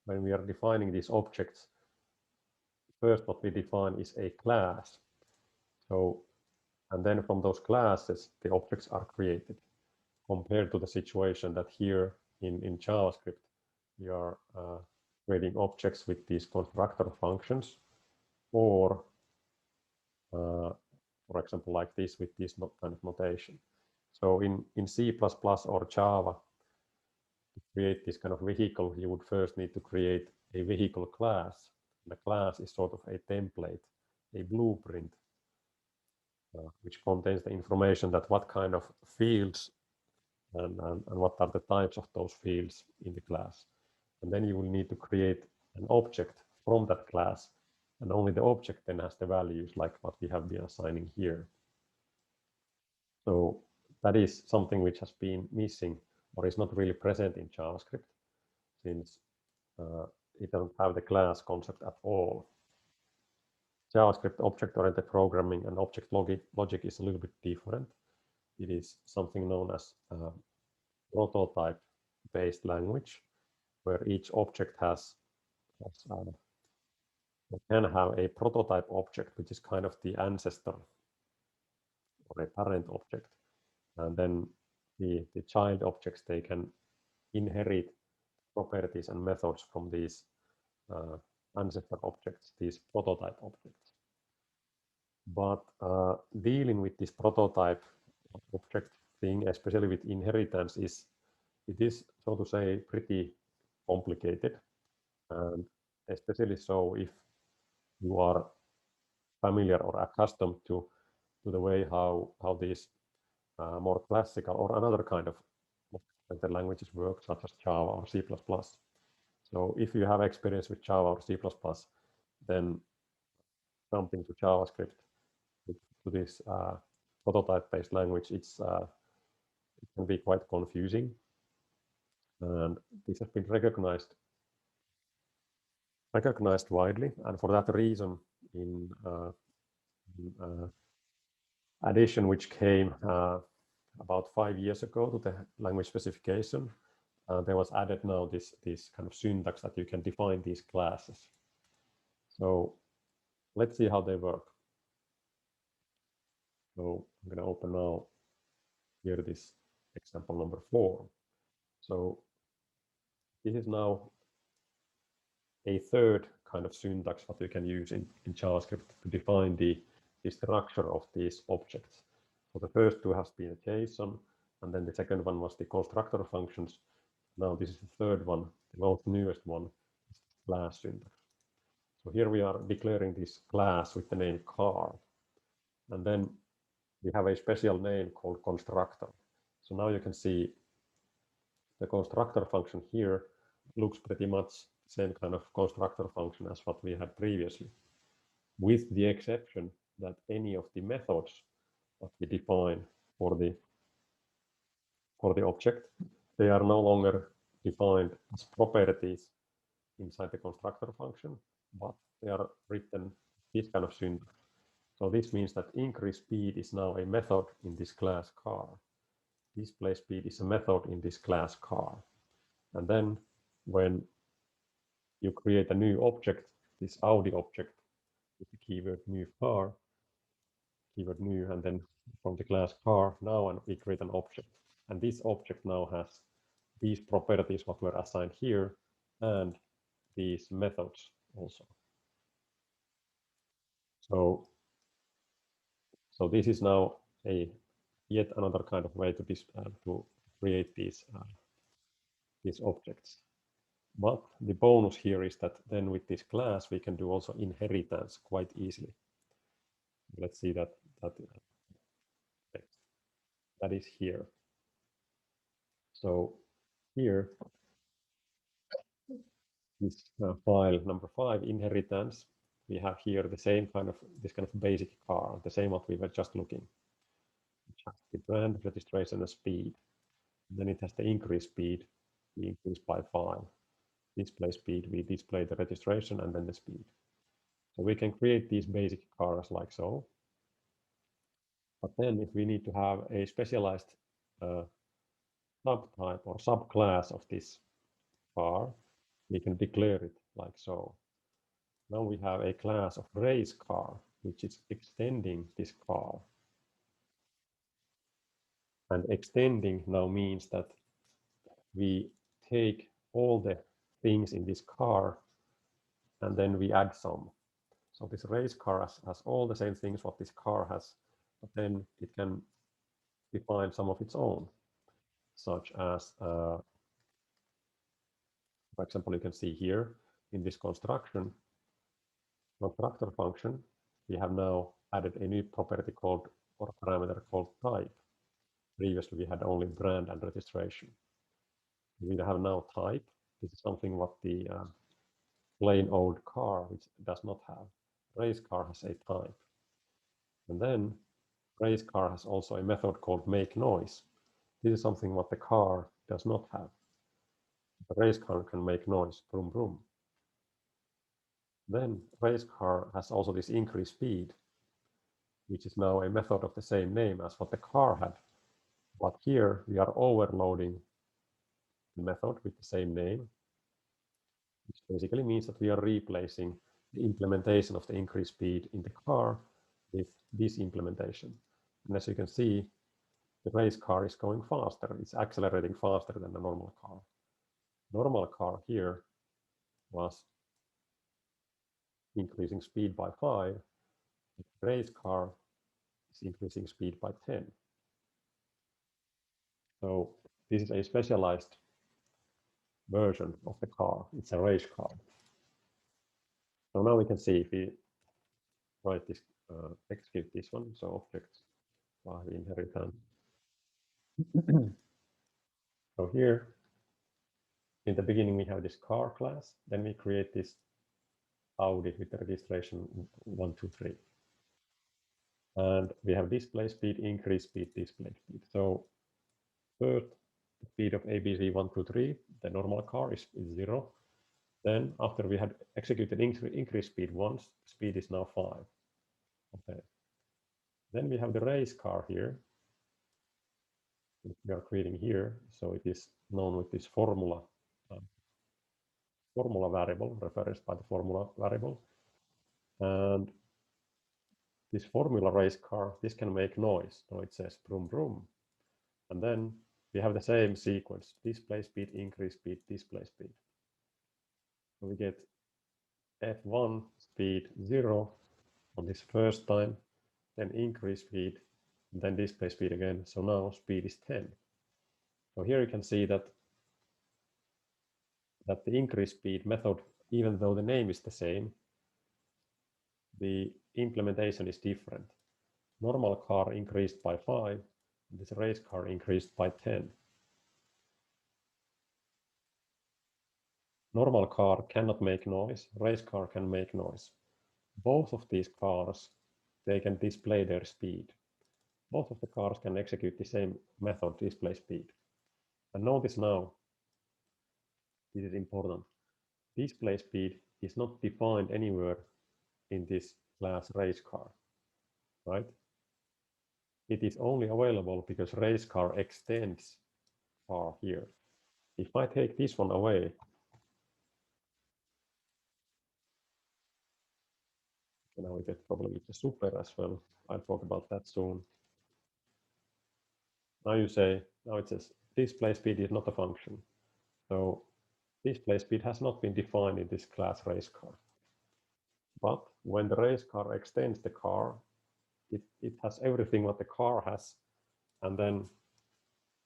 A: when we are defining these objects, first what we define is a class. So, and then from those classes, the objects are created, compared to the situation that here in JavaScript, we are creating objects with these constructor functions, or for example, like this with this kind of notation. So in C++ or Java, to create this kind of vehicle, you would first need to create a vehicle class. The class is sort of a template, a blueprint, which contains the information that what kind of fields and what are the types of those fields in the class. And then you will need to create an object from that class, and only the object then has the values like what we have been assigning here. So that is something which has been missing or is not really present in JavaScript, since it doesn't have the class concept at all. JavaScript object-oriented programming and object logic is a little bit different. It is something known as prototype-based language, where each object can have a prototype object, which is kind of the ancestor or a parent object. And then the child objects, they can inherit properties and methods from these ancestor objects, these prototype objects. But dealing with this prototype object thing, especially with inheritance, is it is, so to say, pretty complicated, and especially so if you are familiar or accustomed to the way how these more classical or another kind of languages work, such as Java or C++. So if you have experience with Java or C++, then jumping to JavaScript, to this prototype-based language, it can be quite confusing. And this has been recognized widely, and for that reason, in addition which came about 5 years ago to the language specification, there was added now this kind of syntax that you can define these classes. So let's see how they work. So I'm going to open now here this example number 4. So this is now a third kind of syntax that you can use in JavaScript to define the structure of these objects. So the first two has been a JSON, and then the second one was the constructor functions. Now this is the third one, the most newest one, is class syntax. So here we are declaring this class with the name car, and then we have a special name called constructor. So now you can see the constructor function here looks pretty much the same kind of constructor function as what we had previously, with the exception that any of the methods that we define for the object, they are no longer defined as properties inside the constructor function, but they are written this kind of syntax. So this means that increase speed is now a method in this class car. Display speed is a method in this class car. And then when you create a new object, this Audi object with the keyword new car, keyword new, and then from the class car now, and we create an object. And this object now has these properties what were assigned here, and these methods also. So this is now a yet another kind of way to create these objects. But the bonus here is that then with this class we can do also inheritance quite easily. Let's see that is here. So here, this file number 5, inheritance, we have here the same kind of basic car, the same what we were just looking. It has the brand, registration, and speed. Then it has the increase speed, we increase by 5. Display speed, we display the registration and then the speed. So we can create these basic cars like so. But then if we need to have a specialized subtype or subclass of this car, we can declare it like so. Now we have a class of race car, which is extending this car. And extending now means that we take all the things in this car and then we add some. So this race car has all the same things what this car has, but then it can define some of its own, such as, for example, you can see here in this constructor function, we have now added a new property called, or parameter called type. Previously, we had only brand and registration. We have now type. This is something what the plain old car, which does not have. Race car has a type. And then race car has also a method called make noise. This is something what the car does not have. The race car can make noise, vroom vroom. Then race car has also this increase speed, which is now a method of the same name as what the car had. But here we are overloading the method with the same name, which basically means that we are replacing the implementation of the increase speed in the car with this implementation. And as you can see, the race car is going faster. It's accelerating faster than the normal car. Normal car here was increasing speed by 5. The race car is increasing speed by 10. So this is a specialized version of the car. It's a race car. So now we can see if we write this, execute this one. So objects are inheritance. So here in the beginning we have this car class. Then we create this Audi with the registration 123. And we have display speed, increase speed, display speed. So first, the speed of ABC 123, the normal car is 0. Then after we had executed increase speed once, speed is now 5. Okay. Then we have the race car here, which we are creating here. So it is known with this formula variable, referenced by the formula variable. And this formula race car, this can make noise. So it says vroom vroom. And then we have the same sequence, display speed, increase speed, display speed. So we get F1 speed 0 on this first time, then increase speed, then display speed again. So now speed is 10. So here you can see that the increase speed method, even though the name is the same, the implementation is different. Normal car increased by 5, this race car increased by 10. Normal car cannot make noise, race car can make noise. Both of these cars, they can display their speed. Both of the cars can execute the same method, display speed. And notice now, this is important, display speed is not defined anywhere in this class race car, right? It is only available because race car extends car here. If I take this one away, now we get problem with the super as well. I'll talk about that soon. Now you say, now it says display speed is not a function. So display speed has not been defined in this class race car. But when the race car extends the car, it has everything what the car has, and then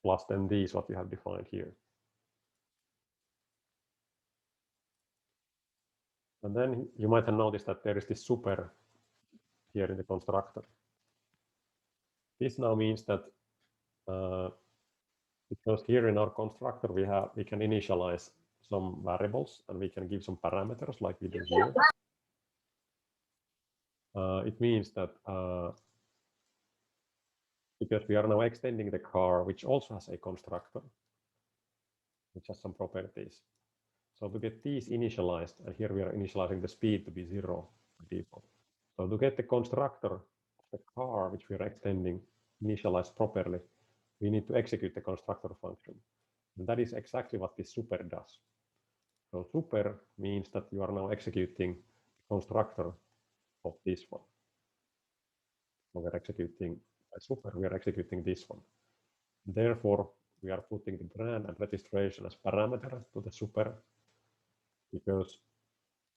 A: plus then these what you have defined here. And then you might have noticed that there is this super here in the constructor. This now means that because here in our constructor we can initialize some variables and we can give some parameters like we do here. It means that because we are now extending the car, which also has a constructor, which has some properties. So to get these initialized, and here we are initializing the speed to be 0 by default. So to get the constructor of the car, which we are extending, initialized properly, we need to execute the constructor function. And that is exactly what this super does. So super means that you are now executing the constructor of this one. So we're executing by super, we are executing this one. Therefore, we are putting the brand and registration as parameters to the super because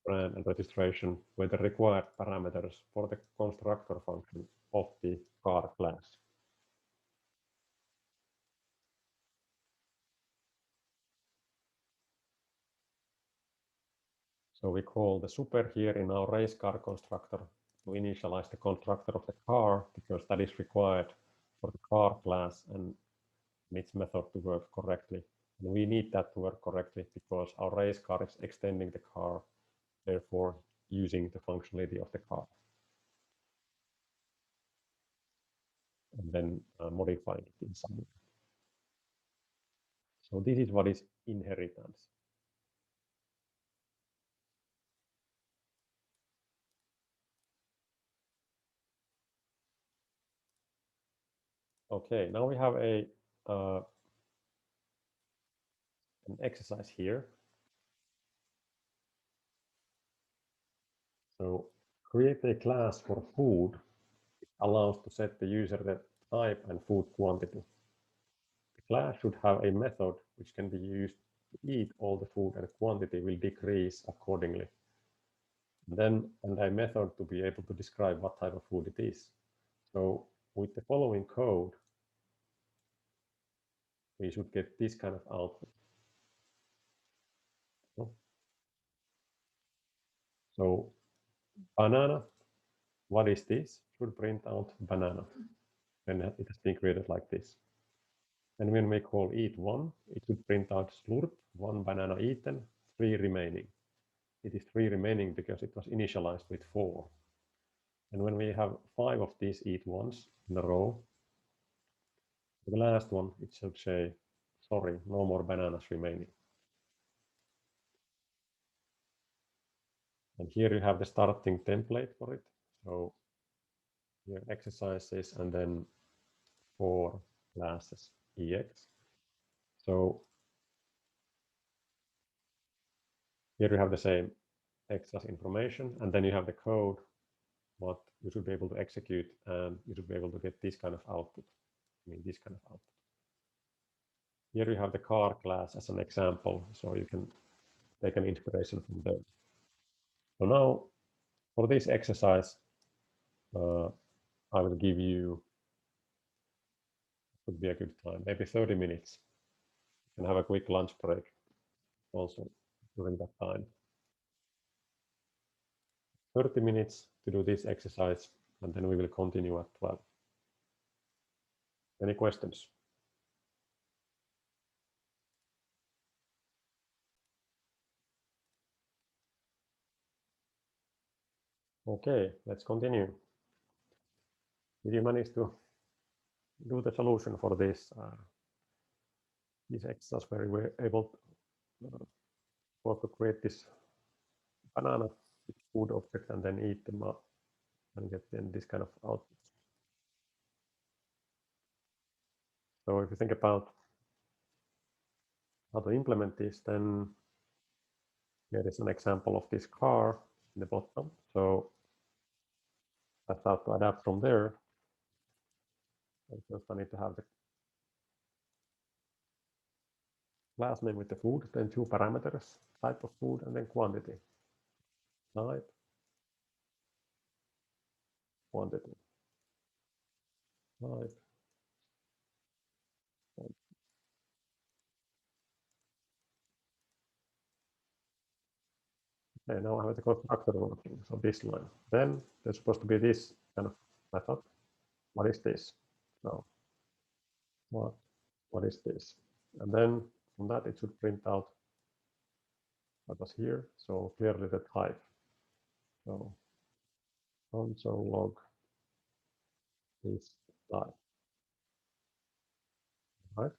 A: brand and registration were the required parameters for the constructor function of the car class. So we call the super here in our race car constructor to initialize the constructor of the car because that is required for the car class and its method to work correctly. And we need that to work correctly because our race car is extending the car, therefore using the functionality of the car. And then modifying it in some way. So this is what is inheritance. Okay, now we have an exercise here. So create a class for food. It allows to set the user the type and food quantity. The class should have a method which can be used to eat all the food and quantity will decrease accordingly. Then and a method to be able to describe what type of food it is. So with the following code, we should get this kind of output. So banana, what is this? Should print out banana. And it has been created like this. And when we call eat1, it should print out slurp, 1 banana eaten, 3 remaining. It is 3 remaining because it was initialized with 4. And when we have 5 of these eat1s in a row, the last one, it should say, sorry, no more bananas remaining. And here you have the starting template for it. So here exercises and then 4 classes ex. So here you have the same extras information, and then you have the code what you should be able to execute, and you should be able to get this kind of output. I mean, this kind of output. Here you have the car class as an example, so you can take an inspiration from there. So now, for this exercise, I will give you, would be a good time, maybe 30 minutes. You can have a quick lunch break also during that time. 30 minutes to do this exercise, and then we will continue at 12. Any questions? Okay, let's continue. Did you manage to do the solution for this exercise where we were able to create this banana food object and then eat them up and get then this kind of output? So if you think about how to implement this, then here is an example of this car in the bottom. So that's how to adapt from there. And first I need to have the class name with the food, then 2 parameters, type of food, and then quantity. Type, quantity, type. Okay, now I have the constructor working, so this line. Then there's supposed to be this kind of method. What is this? So what is this? And then from that it should print out what was here. So clearly the type. So console log is type. Right?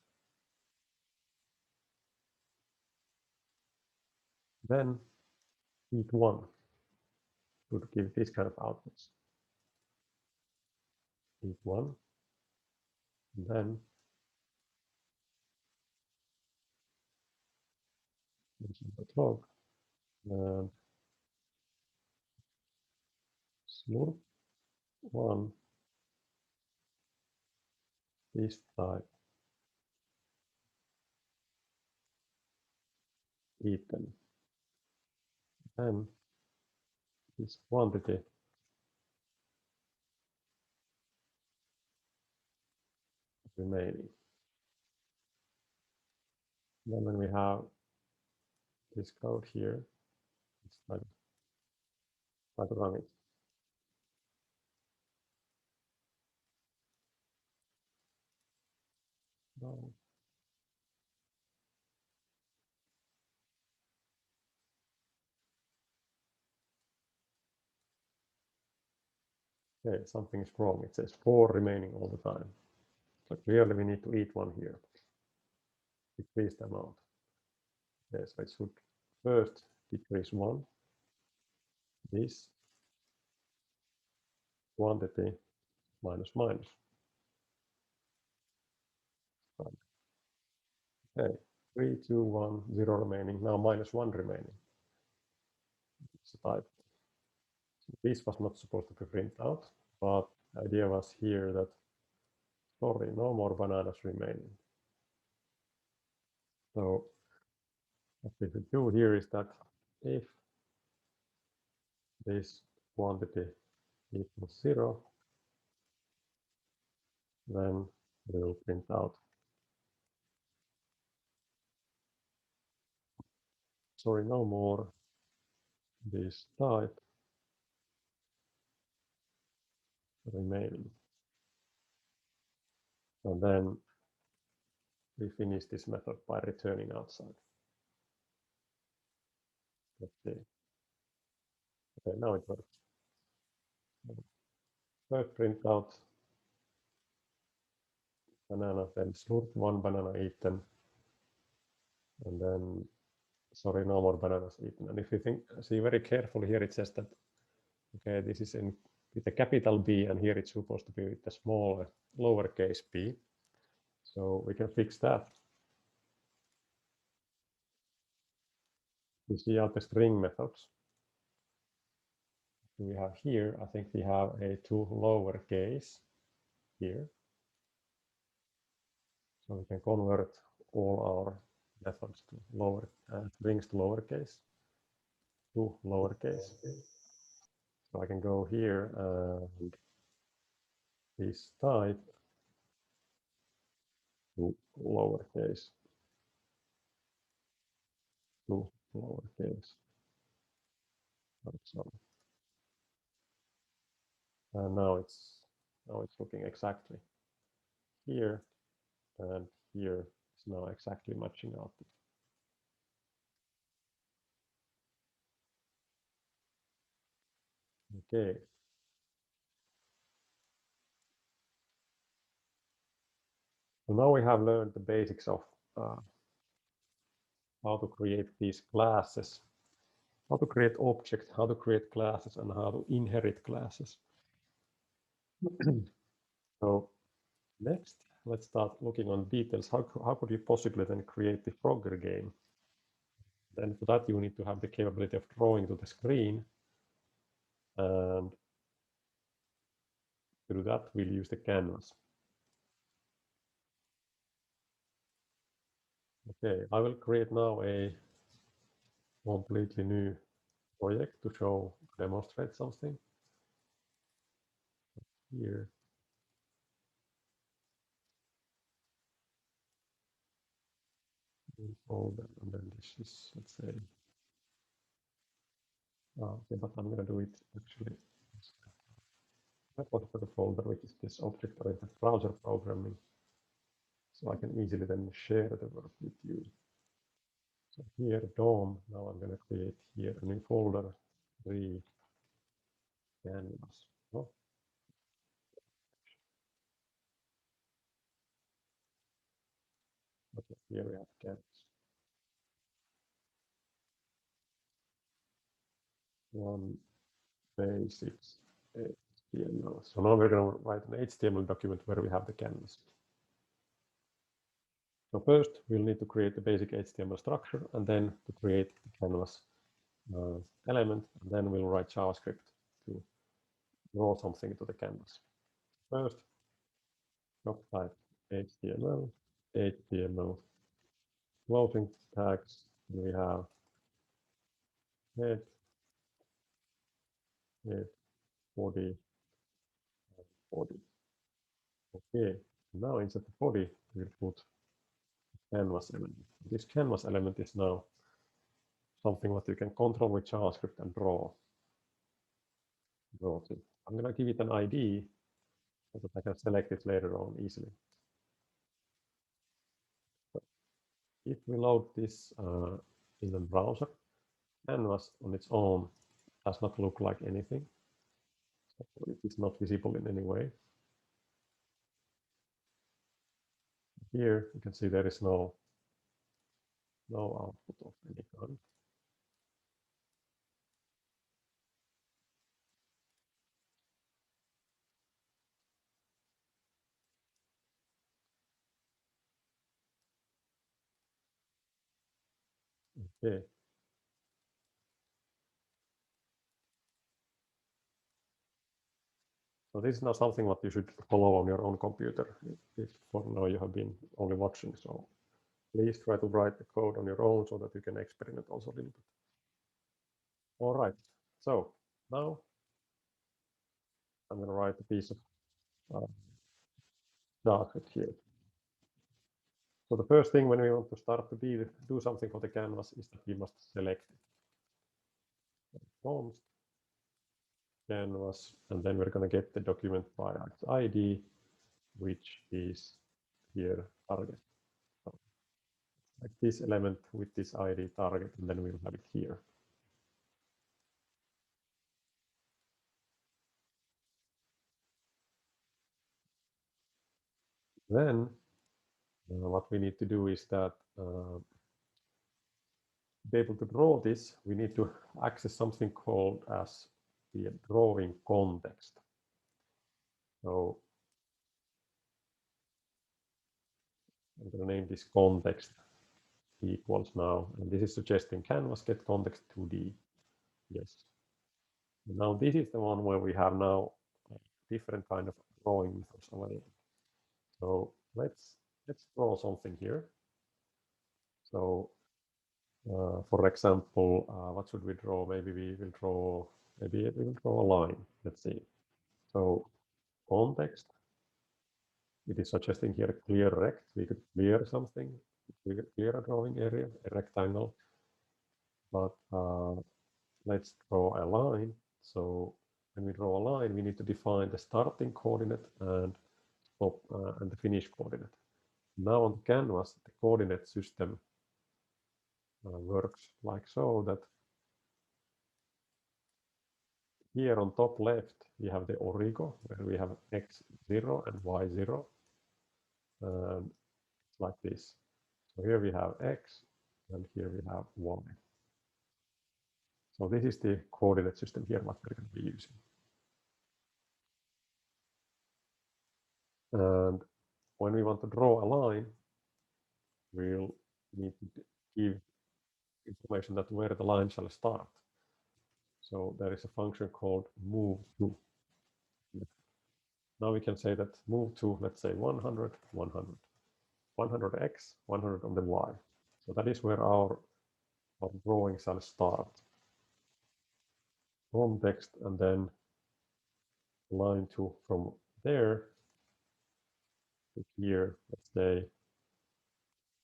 A: Then eat1 should give this kind of outputs. Eat1. And then log and slurp1 is type eaten. Then this quantity remaining. Then when we have this code here, it's like try to run it. No. Okay, something is wrong. It says 4 remaining all the time. So clearly we need to eat 1 here. Decrease the amount. Yes, so it should first decrease 1. This quantity minus minus. Okay, 3, 2, 1, 0 remaining. Now minus 1 remaining. It's a type. So this was not supposed to be printed out, but the idea was here that, sorry, no more bananas remaining. So what we should do here is that if this quantity equals 0, then we will print out sorry, no more this type remaining. And then we finish this method by returning outside. Let's see. Okay, now it works. First print out banana, then slurp one banana eaten, and then sorry, no more bananas eaten. And if you see very carefully here, it says that okay, this is in with a capital B, and here it's supposed to be with a small lowercase b. So we can fix that. You see out the string methods. We have here, I think we have a two lowercase here. So we can convert all our methods to lower strings to lowercase, to lowercase. So I can go here and this type to lowercase, to lowercase. And now it's looking exactly here, and here is now exactly matching out. Okay. So now we have learned the basics of how to create these classes, how to create objects, how to create classes, and how to inherit classes. So next, let's start looking on details. How could you possibly then create the Frogger game? Then for that, you need to have the capability of drawing to the screen. And to do that, we'll use the canvas. Okay, I will create now a completely new project to demonstrate something. Here. Folder, and then this is, let's say, okay, but I'm going to do it actually. I've got for the folder, which is this object-oriented browser programming. So I can easily then share the work with you. So here, DOM, now I'm going to create here a new folder, free canvas. Oh. Okay, here we have canvas. One basics HTML. So now we're going to write an HTML document where we have the canvas. So first, we'll need to create the basic HTML structure, and then to create the canvas element, and then we'll write JavaScript to draw something to the canvas. First, doc type HTML, HTML, closing tags. We have head, body, body. Okay, now inside the body, we'll put canvas element. This canvas element is now something that you can control with JavaScript and draw to. I'm going to give it an ID so that I can select it later on easily. So if we load this in the browser, canvas on its own does not look like anything. So it is not visible in any way. Here you can see there is no output of any kind. Okay. So this is now something that you should follow on your own computer. If for now you have been only watching, so please try to write the code on your own so that you can experiment also a little bit. All right. So now I'm going to write a piece of JavaScript here. So the first thing when we want to start to do something for the canvas is that we must select it. Const canvas, and then we're going to get the document by its ID, which is here target. So like this element with this ID target, and then we'll have it here. Then what we need to do is that to be able to draw this, we need to access something called as the drawing context. So I'm going to name this context equals now, and this is suggesting canvas get context 2D. Yes. Now this is the one where we have now different kind of drawing methods available. So let's draw something here. So for example, what should we draw? Maybe we will draw a line. Let's see. So context. It is suggesting here clear rect. We could clear something. We could clear a drawing area, a rectangle. But let's draw a line. So when we draw a line, we need to define the starting coordinate and the finish coordinate. Now on the canvas, the coordinate system works like so that here on top left, we have the origo, where we have x0 and y0. It's like this. So here we have x, and here we have y. So this is the coordinate system here, what we're going to be using. And when we want to draw a line, we'll need to give information that where the line shall start. So there is a function called move to. Now we can say that move to, let's say 100, 100, 100x, 100 on the y. So that is where our drawing shall start. Context, and then line to from there to here, let's say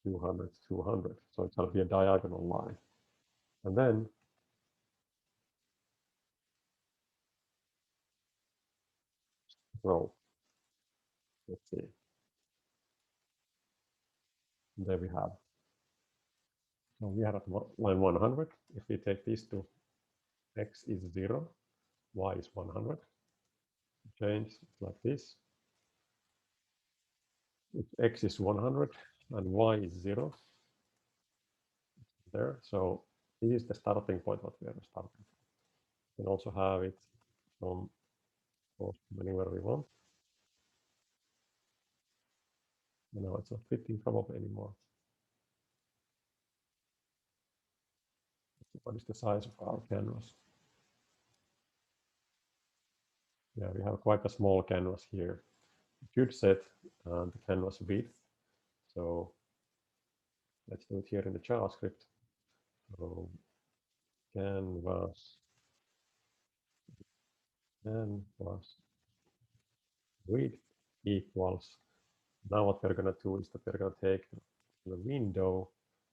A: 200, 200. So it shall be a diagonal line. And then row. Let's see. And there we have. So we are at line 100. If we take this to x is 0, y is 100. Change like this. If x is 100 and y is 0, there. So this is the starting point what we are starting from. We can also have it from anywhere we want. And now it's not fitting probably anymore. What is the size of our canvas? Yeah, we have quite a small canvas here. We should set the canvas width. So let's do it here in the JavaScript. So canvas width equals. Now what we're going to do is that we're going to take the window,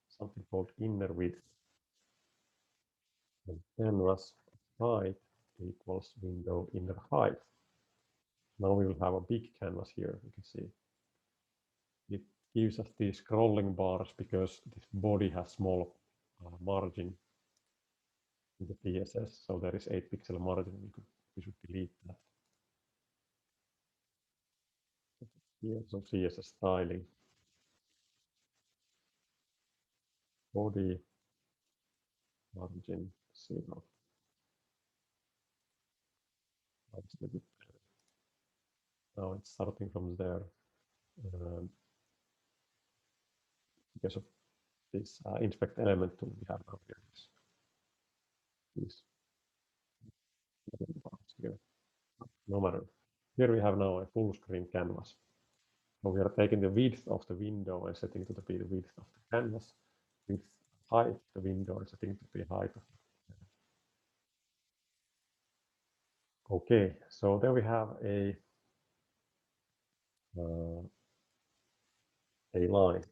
A: something called inner width, and canvas height equals window inner height. Now we will have a big canvas here. You can see it gives us these scrolling bars because this body has small margin in the CSS. So there is 8-pixel margin. We should delete that. Here, so CSS styling, body margin 0. Now it's starting from there. Because of this inspect element tool we have now here. This here. No matter. Here we have now a full screen canvas. So we are taking the width of the window and setting it to be the width of the canvas. Width height of the window and setting it to be height of the canvas. Okay, so there we have a line.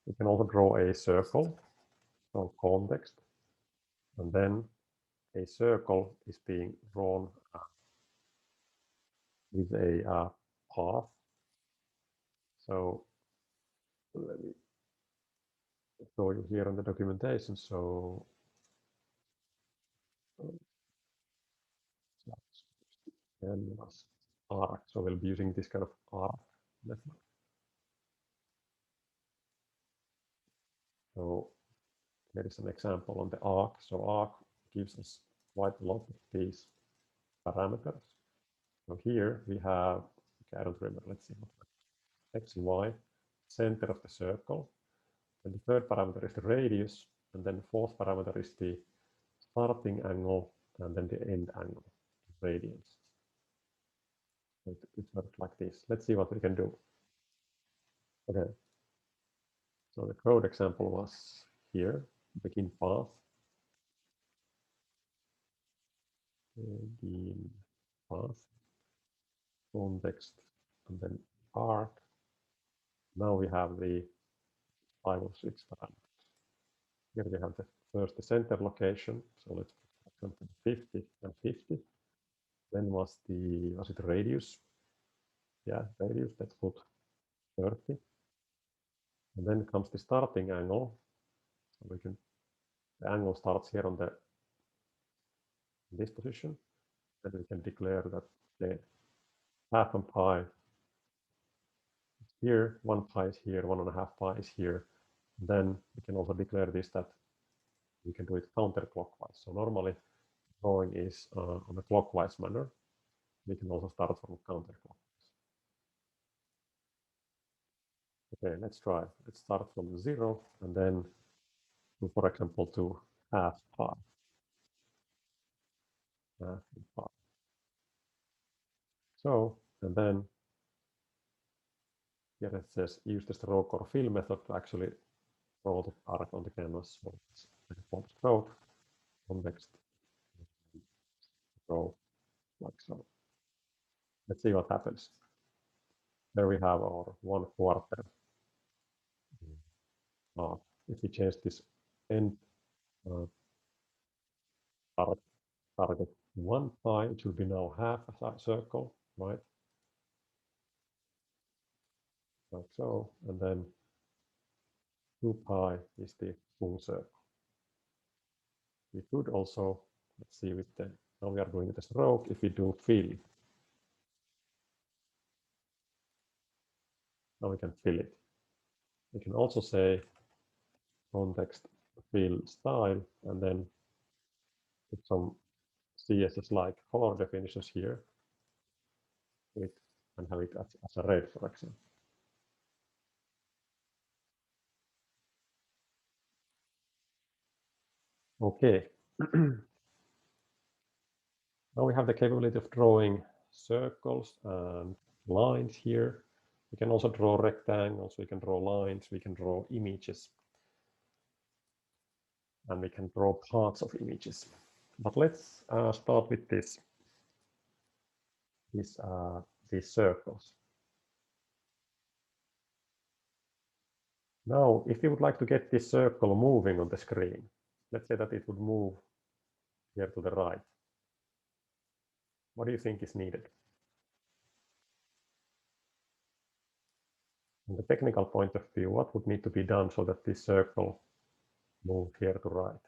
A: We can also draw a circle from context, and then a circle is being drawn with a path. So let me show you here in the documentation. So canvas arc. So we'll be using this kind of arc method. So there is an example on the arc. So arc gives us quite a lot of these parameters. So here we have, okay, I don't remember, let's see, x and y, center of the circle. And the third parameter is the radius, and then the fourth parameter is the starting angle, and then the end angle, radians. So it works like this. Let's see what we can do. Okay. So the code example was here, begin path, begin path, context, and then arc. Now we have the 5 or 6 parameters. Here we have the first the center location. So let's put 50 and 50. Then was it radius? Yeah, radius. Let's put 30. And then comes the starting angle. So the angle starts here on this position. Then we can declare that the half and pi is here, 1 pi is here, 1.5 pi is here. Then we can also declare this that we can do it counterclockwise. So normally drawing is on a clockwise manner. We can also start from counterclockwise. Okay, let's try. Let's start from 0 and then do, for example, to half pi. Half pi. So, and then here it says use the stroke or fill method to actually draw the arc on the canvas. So it's from stroke, context, draw, like so. Let's see what happens. There we have our 1/4 arc. If we change this end target 1 pi, it should be now half a circle, right? Like so, and then 2 pi is the full circle. We could also, let's see with the, now we are doing the stroke, if we do fill, now we can fill it. We can also say context fill style, and then put some CSS-like color definitions here, and have it as a red, for example. Okay. Now we have the capability of drawing circles and lines here. We can also draw rectangles, we can draw lines, we can draw images, and we can draw parts of images. But let's start with these circles. Now, if you would like to get this circle moving on the screen, let's say that it would move here to the right. What do you think is needed? From the technical point of view, what would need to be done so that this circle moved here to right?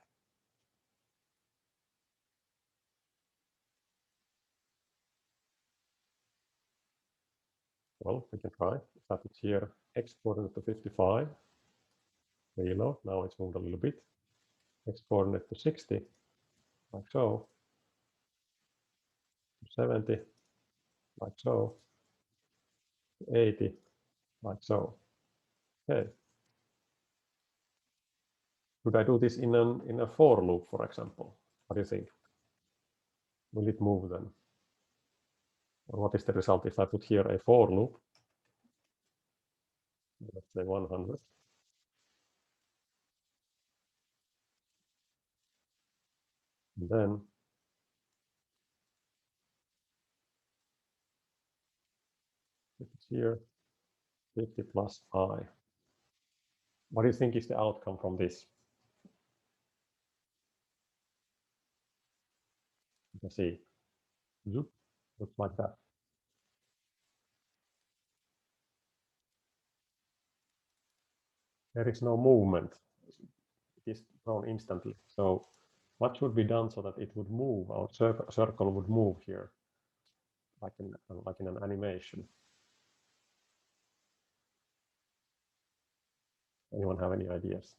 A: Well, we can try. Start it here, x coordinate to 55. Reload. Now it's moved a little bit. X coordinate to 60, like so. 70, like so. 80, like so. Okay. Could I do this in a for loop, for example? What do you think? Will it move then? Or what is the result if I put here a for loop? Let's say 100. And then if it's here, 50 plus I. What do you think is the outcome from this? You can see, looks like that. There is no movement. It is drawn instantly. So what should be done so that it would move? Our circle would move here, like in an animation. Anyone have any ideas?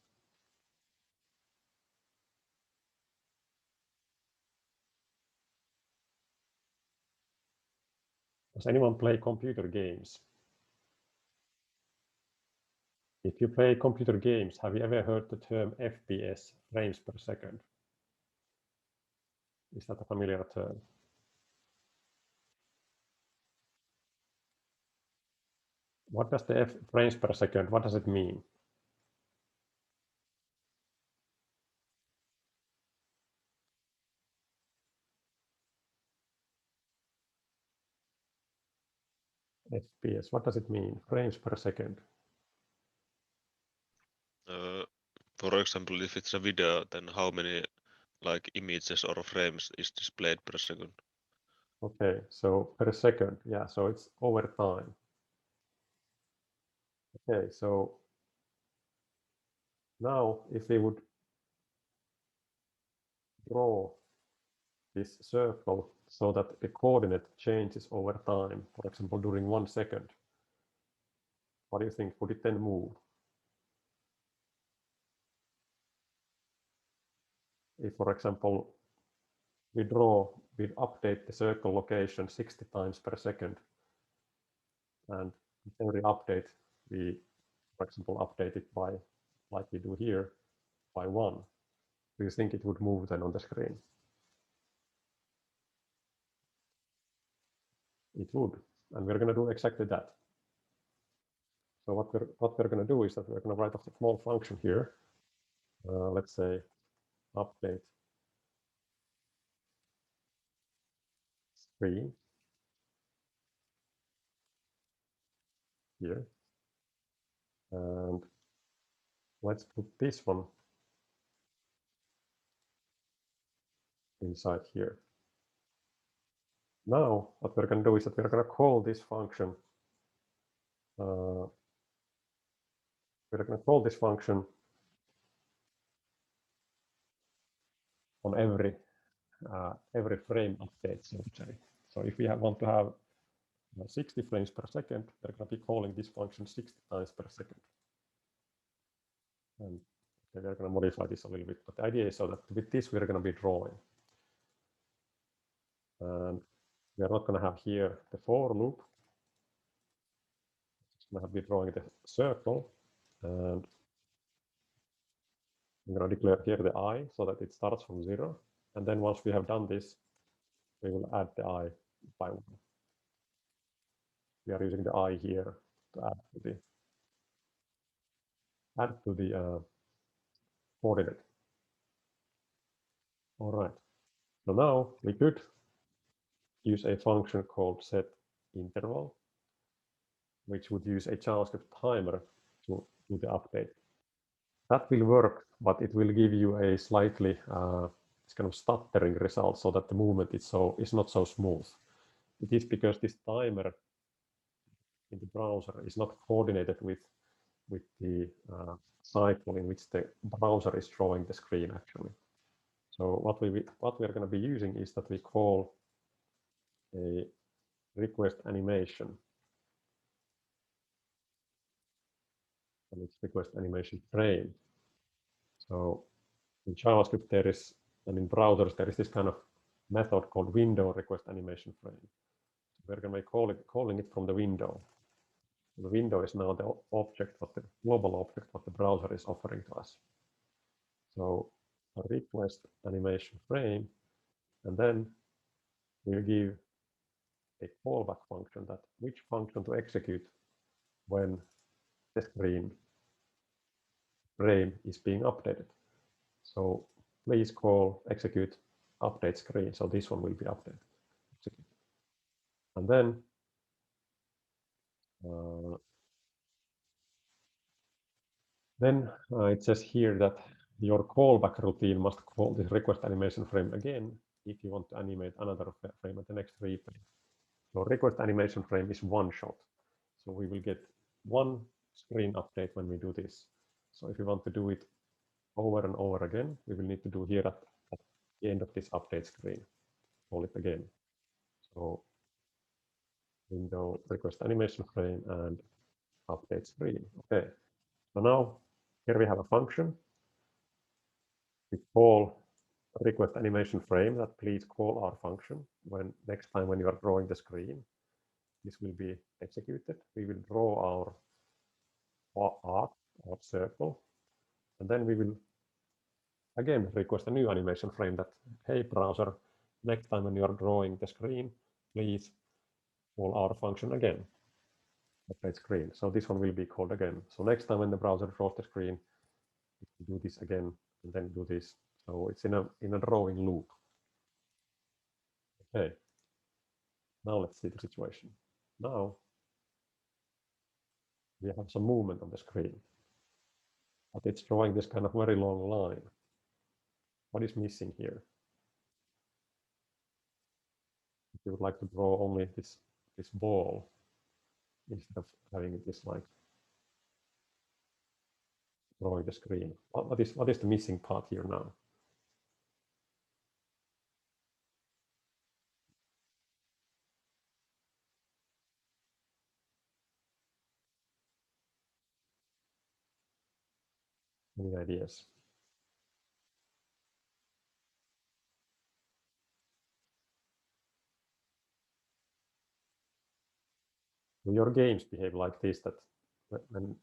A: Does anyone play computer games? If you play computer games, have you ever heard the term FPS, frames per second? Is that a familiar term? What does the frames per second, what does it mean? FPS, what does it mean? Frames per second.
B: For example, if it's a video, then how many like images or frames is displayed per second?
A: Okay, so per second, yeah, so it's over time. Okay, so now if we would draw this circle so that the coordinate changes over time, for example, during 1 second, what do you think? Would it then move? If, for example, we update the circle location 60 times per second, and every update we, for example, update it by, like we do here, by 1. Do you think it would move then on the screen? It would, and we're going to do exactly that. So what we're going to do is that we're going to write a small function here. Let's say update screen here, and let's put this one inside here. Now what we're going to do is that we're going to call this function. We're going to call this function on every frame update, so to say. So if we want to have 60 frames per second, we're going to be calling this function 60 times per second. And okay, we're going to modify this a little bit, but the idea is so that with this we're going to be drawing. And we are not going to have here the for loop. We're going to be drawing the circle, and I'm going to declare here the I so that it starts from 0. And then once we have done this, we will add the I by 1. We are using the I here to add to the coordinate. All right. So now we could use a function called setInterval, which would use a JavaScript timer to do the update. That will work, but it will give you a slightly it's kind of stuttering result, so that the movement is not so smooth. It is because this timer in the browser is not coordinated with the cycle in which the browser is drawing the screen actually. So what we are going to be using is that we call a request animation, and it's request animation frame. So in JavaScript there is, and in browsers there is this kind of method called window request animation frame. So we're going to be calling it from the window. The window is now the object, what the global object, what the browser is offering to us. So a request animation frame, and then we'll give a callback function, that which function to execute when the screen frame is being updated. So please call execute update screen. So this one will be updated. And then Then it says here that your callback routine must call this request animation frame again if you want to animate another frame at the next replay. So request animation frame is one shot. So we will get one screen update when we do this. So if you want to do it over and over again, we will need to do here at the end of this update screen. Call it again. So window request animation frame and update screen. Okay. So now here we have a function. We call request animation frame that please call our function when next time when you are drawing the screen. This will be executed. We will draw our arc or circle, and then we will again request a new animation frame that, hey browser, next time when you are drawing the screen, please call our function again. Update screen. So this one will be called again. So next time when the browser draws the screen, it will do this again and then do this. So it's in a drawing loop. Okay. Now let's see the situation. Now we have some movement on the screen, but it's drawing this kind of very long line. What is missing here? If you would like to draw only this ball instead of having this like drawing the screen, what is the missing part here now? Any ideas? Do your games behave like this, that when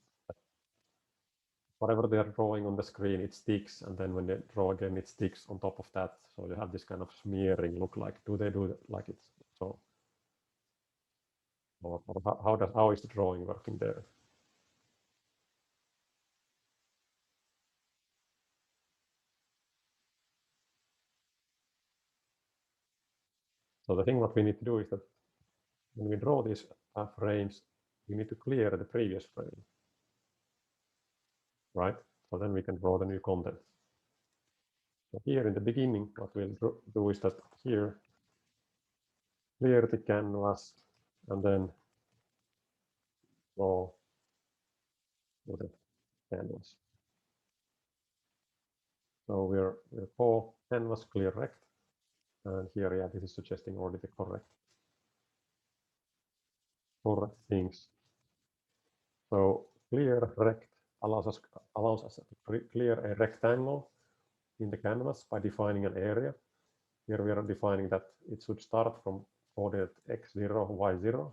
A: whatever they are drawing on the screen, it sticks, and then when they draw again, it sticks on top of that. So you have this kind of smearing look like. Do they do that like it's so? Or how is the drawing working there? So the thing what we need to do is that when we draw these frames, we need to clear the previous frame, right? So then we can draw the new content. So here in the beginning, what we'll do is that here, clear the canvas, and then draw the canvas. So we're for canvas clear rect, and here, yeah, this is suggesting already the correct things. So clear rect allows us to clear a rectangle in the canvas by defining an area. Here we are defining that it should start from coordinate x0, y0,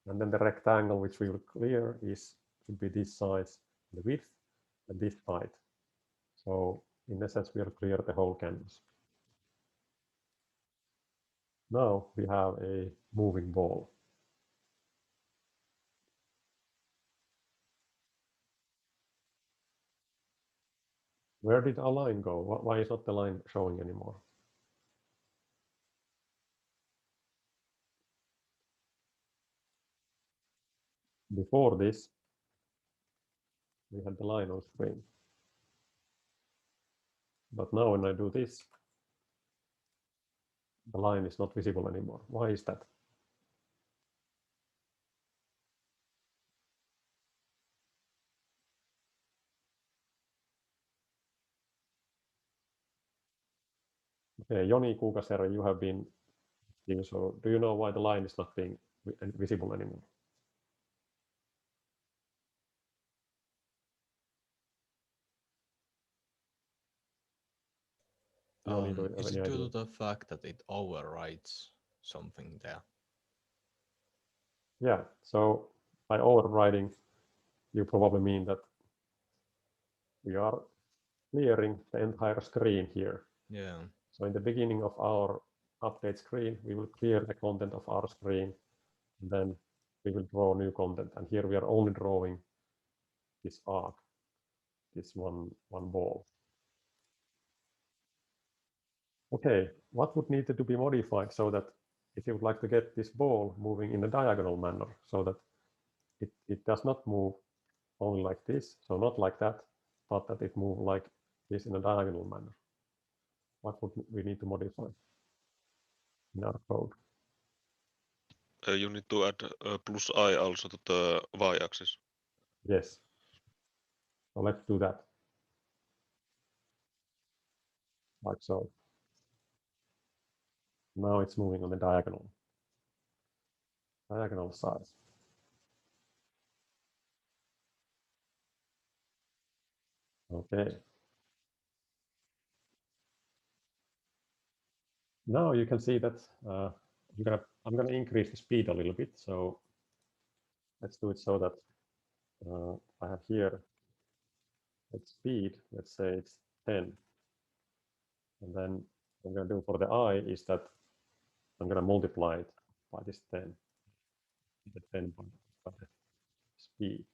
A: and then the rectangle which we will clear should be this size, the width, and this height. So in essence, we will clear the whole canvas. Now we have a moving ball. Where did our line go? Why is not the line showing anymore? Before this, we had the line on screen. But now when I do this, the line is not visible anymore. Why is that? Okay, Joni Kuukasjärvi, you have been here, so do you know why the line is not being visible anymore? Joni, do you have
C: Is
A: any
C: it due
A: idea?
C: to the fact that it overwrites something there?
A: Yeah, so by overriding, you probably mean that we are clearing the entire screen here.
C: Yeah.
A: So in the beginning of our update screen, we will clear the content of our screen, and then we will draw new content. And here we are only drawing this arc, this one ball. Okay, what would need to be modified so that if you would like to get this ball moving in a diagonal manner so that it does not move only like this, so not like that, thought that it moved like this in a diagonal manner. What would we need to modify in our code?
B: You need to add plus I also to the y-axis.
A: Yes. So let's do that. Like so. Now it's moving on the diagonal size. Okay. Now you can see that I'm gonna increase the speed a little bit. So let's do it so that I have here its speed. Let's say it's 10, and then what I'm gonna do for the I is that I'm gonna multiply it by this 10, the 10 by the speed.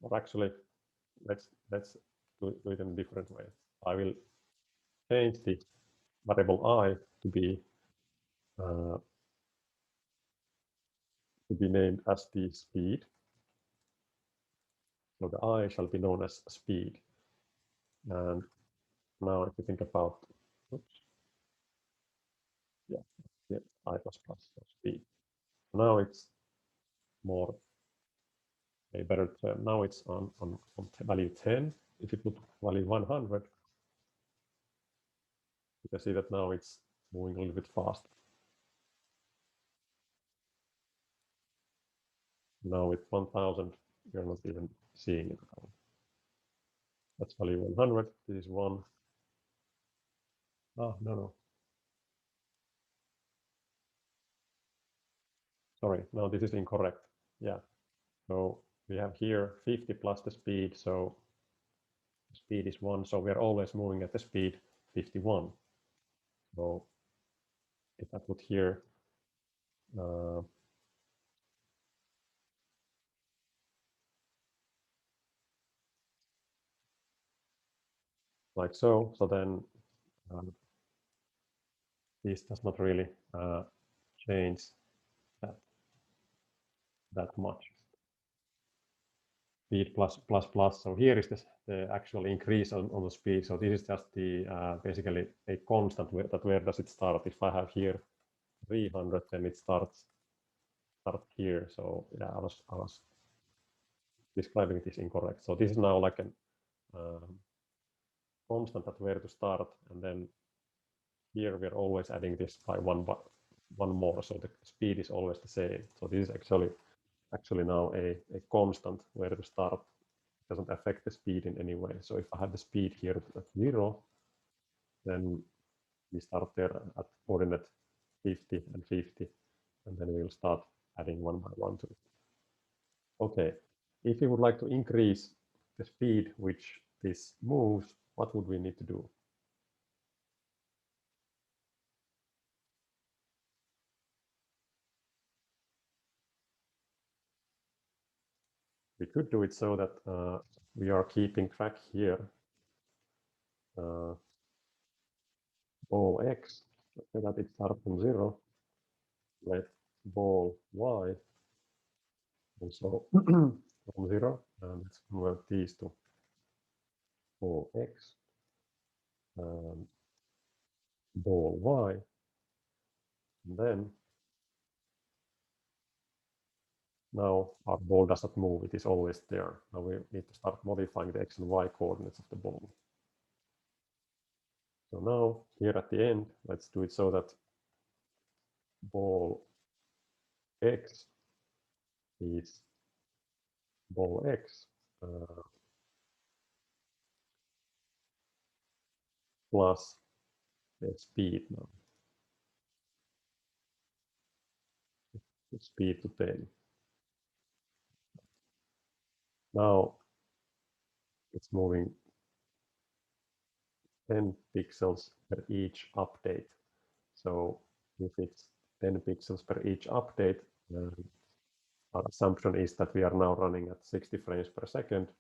A: Or actually, let's do it in a different way. I will change the variable I to be named as the speed. So the I shall be known as speed. And now if you think about, oops, yeah, I plus plus so speed. Now it's more a better term. Now it's on value 10. If you put value 100, you can see that now it's moving a little bit faster. Now with 1000, you're not even seeing it. That's value 100. This is 1. Oh, no. Sorry, no, this is incorrect. Yeah. So we have here 50 plus the speed. So the speed is 1. So we are always moving at the speed 51. So if I put here like so, so then this does not really change that much. Speed plus plus plus. So here is the actual increase on the speed. So this is just the basically a constant. Where does it start? If I have here 300, then it starts here. So yeah, I was describing this incorrect. So this is now like a constant at where to start, and then here we're always adding this by one more. So the speed is always the same. So this is actually now a constant where to start. It doesn't affect the speed in any way. So if I have the speed here at 0, then we start there at coordinate 50 and 50, and then we'll start adding one by one to it. Okay, if we would like to increase the speed which this moves, what would we need to do? We could do it so that we are keeping track here. Ball x, so that it starts from 0. Let ball y also from 0. And let's convert these to ball x and ball y. And then now our ball does not move, it is always there. Now we need to start modifying the x and y coordinates of the ball. So now here at the end, let's do it so that ball x is ball x plus the speed now. The speed to 10. Now it's moving 10 pixels per each update. So if it's 10 pixels per each update, our assumption is that we are now running at 60 frames per second.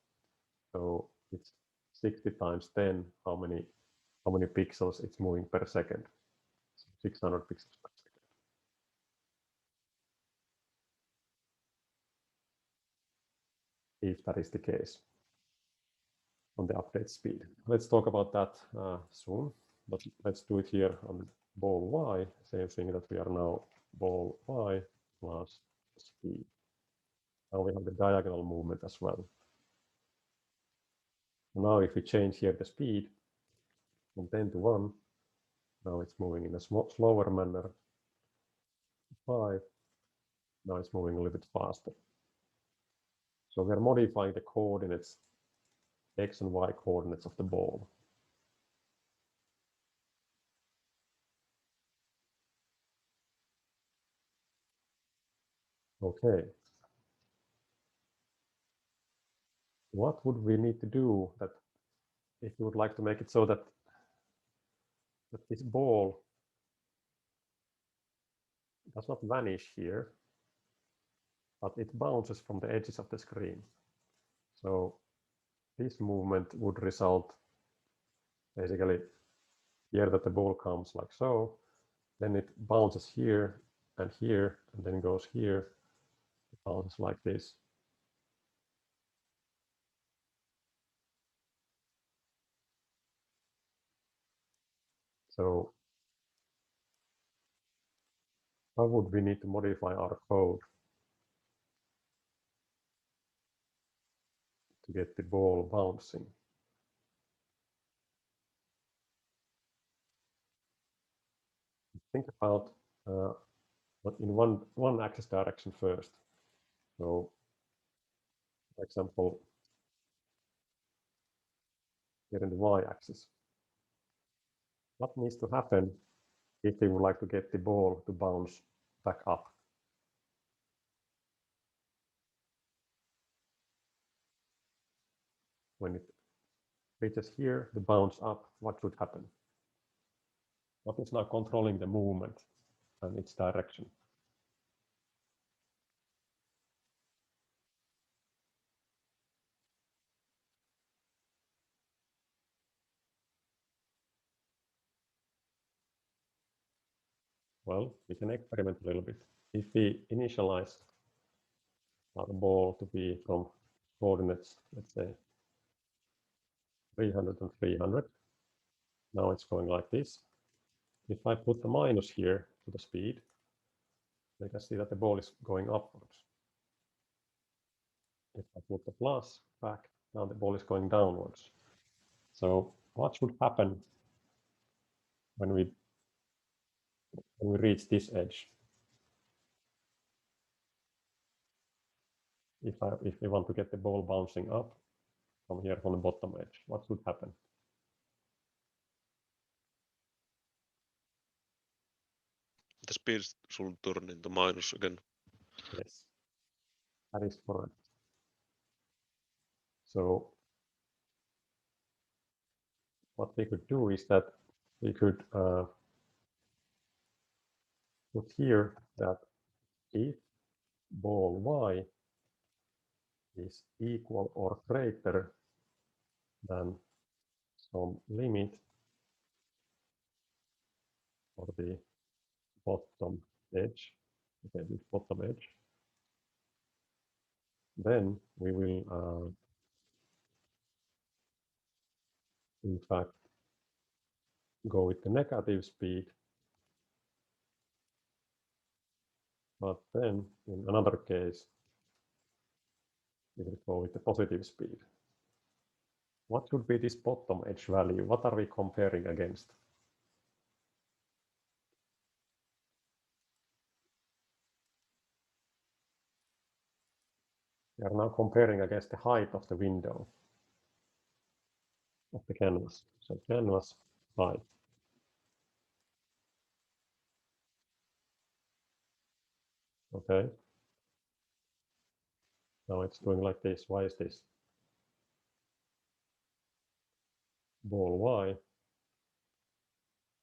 A: So it's 60 times 10, how many pixels it's moving per second? So 600 pixels per second. if that is the case on the update speed. Let's talk about that soon, but let's do it here on ball y, same thing that we are now ball y plus speed. Now we have the diagonal movement as well. Now if we change here the speed from 10 to 1, now it's moving in a slower manner. 5, now it's moving a little bit faster. So we are modifying the coordinates, x and y coordinates of the ball. Okay. What would we need to do that if we would like to make it so that this ball does not vanish here, but it bounces from the edges of the screen. So this movement would result basically here that the ball comes like so, then it bounces here, and then goes here, it bounces like this. So how would we need to modify our code to get the ball bouncing? Think about but in one axis direction first. So, for example, here in the y-axis, what needs to happen if we would like to get the ball to bounce back up? When it reaches here, the bounce up, what should happen? What is now controlling the movement and its direction? Well, we can experiment a little bit. If we initialize our ball to be from coordinates, let's say 300 and 300, now it's going like this. If I put the minus here to the speed, you can see that the ball is going upwards. If I put the plus back, now the ball is going downwards. So what should happen when we reach this edge? If we want to get the ball bouncing up from here from the bottom edge, what should happen?
B: The speed should turn into minus again.
A: Yes, that is correct. So what we could do is that we could put here that if ball y is equal or greater than some limit for the bottom edge, okay, this bottom edge, then we will in fact go with the negative speed, but then in another case we will go with the positive speed. What should be this bottom edge value? What are we comparing against? We are now comparing against the height of the window of the canvas. So canvas height. Okay. Now it's doing like this. Why is this? Ball y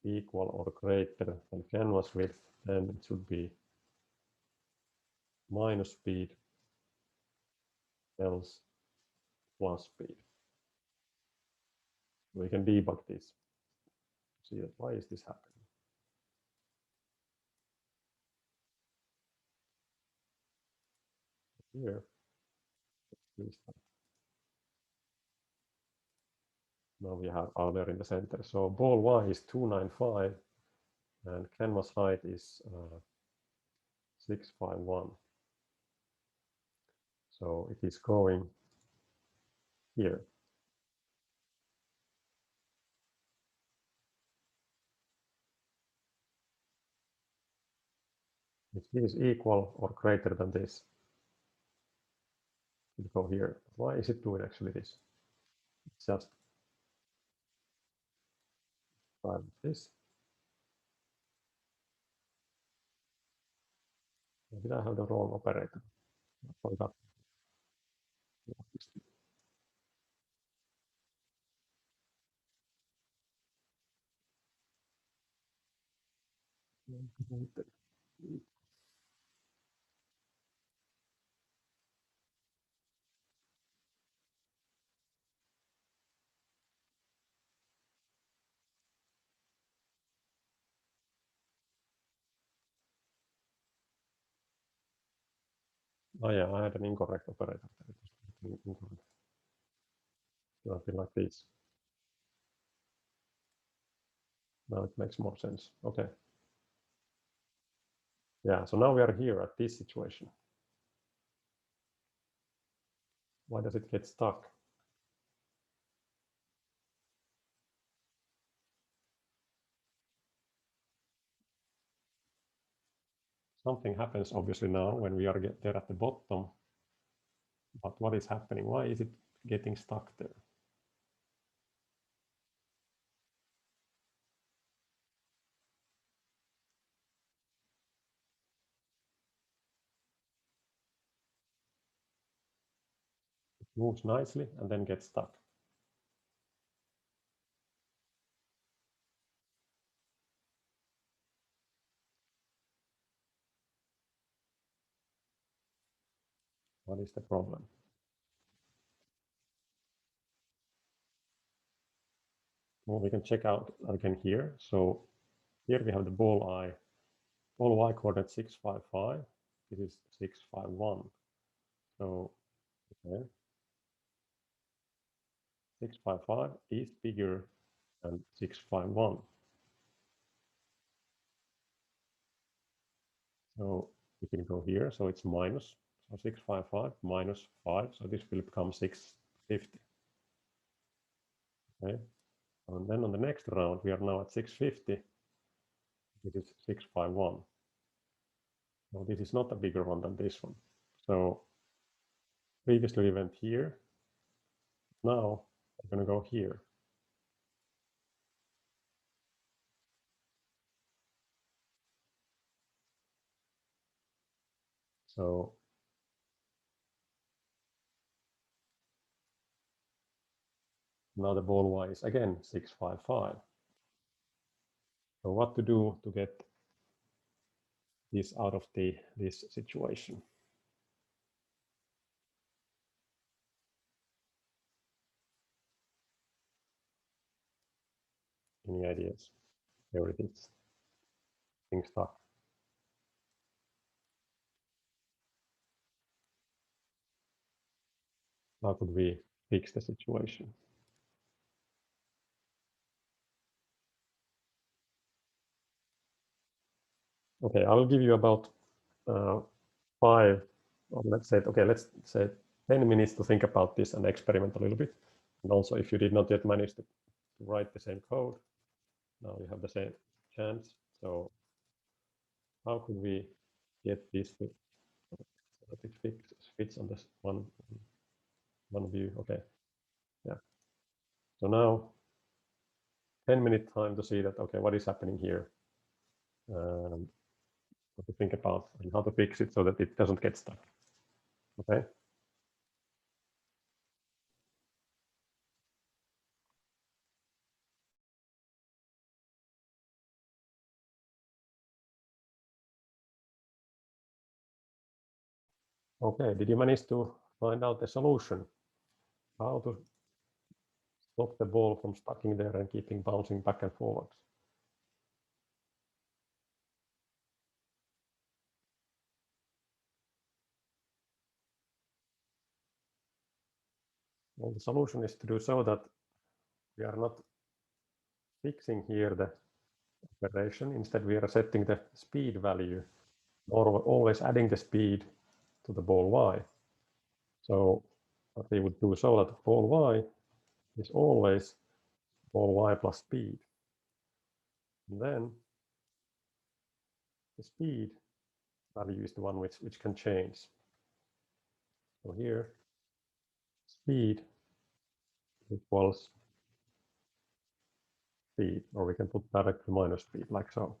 A: equal or greater than canvas width, then it should be minus speed else plus speed. We can debug this. See that why is this happening? Here Now we have Albert in the center. So ball Y is 295 and canvas height is 651. So it is going here. If this is equal or greater than this, it will go here. Why is it doing actually this? It's just try this. Did I have the wrong operator? I forgot. Oh yeah, I had an incorrect operator. It was incorrect. Something like this. Now it makes more sense. Okay. Yeah, so now we are here at this situation. Why does it get stuck? Something happens obviously now when we are there at the bottom. But what is happening? Why is it getting stuck there? It moves nicely and then gets stuck. What is the problem? Well, we can check out again here. So here we have the ball Y coordinate 655. This is 651. So okay, 655 is bigger than 651. So we can go here. So it's minus. So 655 minus 5. So this will become 650. Okay. And then on the next round, we are now at 650. This is 651. So this is not a bigger one than this one. So previously we went here. Now I'm going to go here. So now the ball Y is again 655. So what to do to get this out of this situation? Any ideas? There it is. Thing stuck. How could we fix the situation? Okay, I will give you about 5, or let's say 10 minutes to think about this and experiment a little bit. And also, if you did not yet manage to write the same code, now you have the same chance. So how could we get this so that it fits on this one view? Okay, yeah. So now 10-minute time to see that, okay, what is happening here? What to think about and how to fix it so that it doesn't get stuck. Okay. Okay, did you manage to find out the solution? How to stop the ball from stucking there and keeping bouncing back and forwards? Well, the solution is to do so that we are not fixing here the operation. Instead, we are setting the speed value, or always adding the speed to the ball y. So what we would do so that ball y is always ball y plus speed. And then the speed value is the one which can change. So here, speed equals speed, or we can put directly minus speed, like so.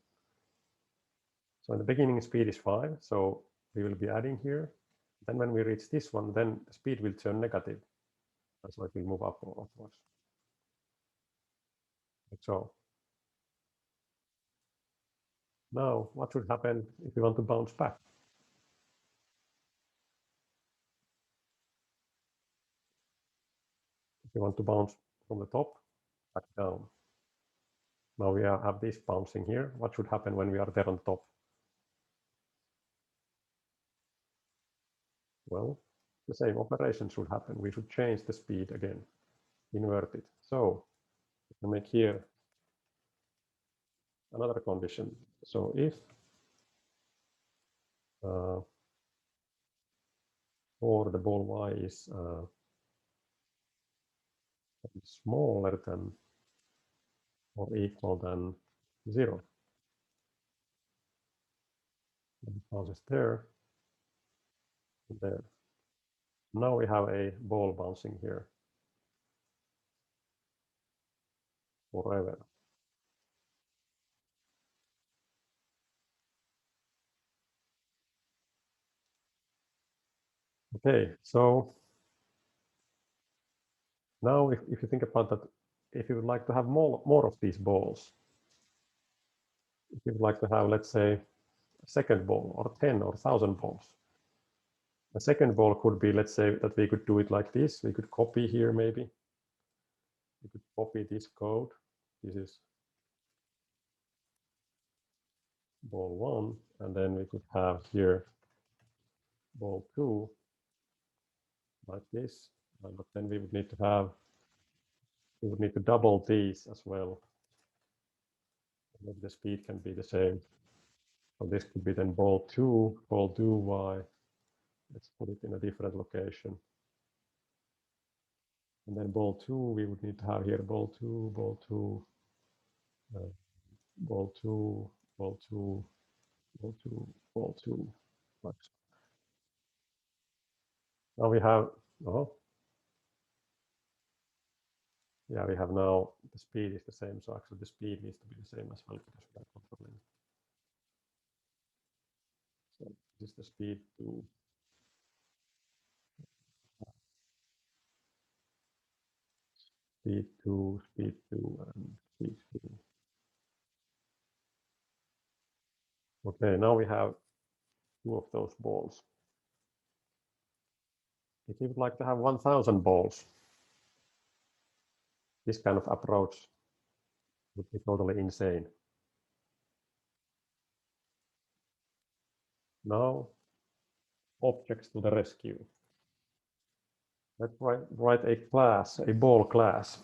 A: So in the beginning, speed is 5, so we will be adding here. Then when we reach this one, then the speed will turn negative. And so it will move upwards. Like so. Now, what should happen if we want to bounce back? If we want to bounce from the top back down. Now we have this bouncing here. What should happen when we are there on top? Well, the same operation should happen. We should change the speed again, invert it. So we can make here another condition. So if or the ball y is smaller than or equal than 0, it bounces there and there. Now we have a ball bouncing here forever. Okay, so now if you think about that, if you would like to have more of these balls, if you would like to have, let's say, a second ball or 10 or 1,000 balls, a second ball could be, let's say, that we could do it like this. We could copy here maybe. We could copy this code. This is ball 1, and then we could have here ball 2 like this, but then we would need to double these as well. Maybe the speed can be the same. So this could be then ball 2 y. Let's put it in a different location. And then ball 2, we would need to have here ball 2, ball 2, ball 2, ball 2, ball 2, ball 2. Like so. Now we have, yeah, we have now the speed is the same. So actually the speed needs to be the same as well because we are controlling. So this is the speed to speed 2, speed 2, and speed 2. Okay, now we have 2 of those balls. If you would like to have 1,000 balls, this kind of approach would be totally insane. Now, objects to the rescue. Let's write a class, a ball class.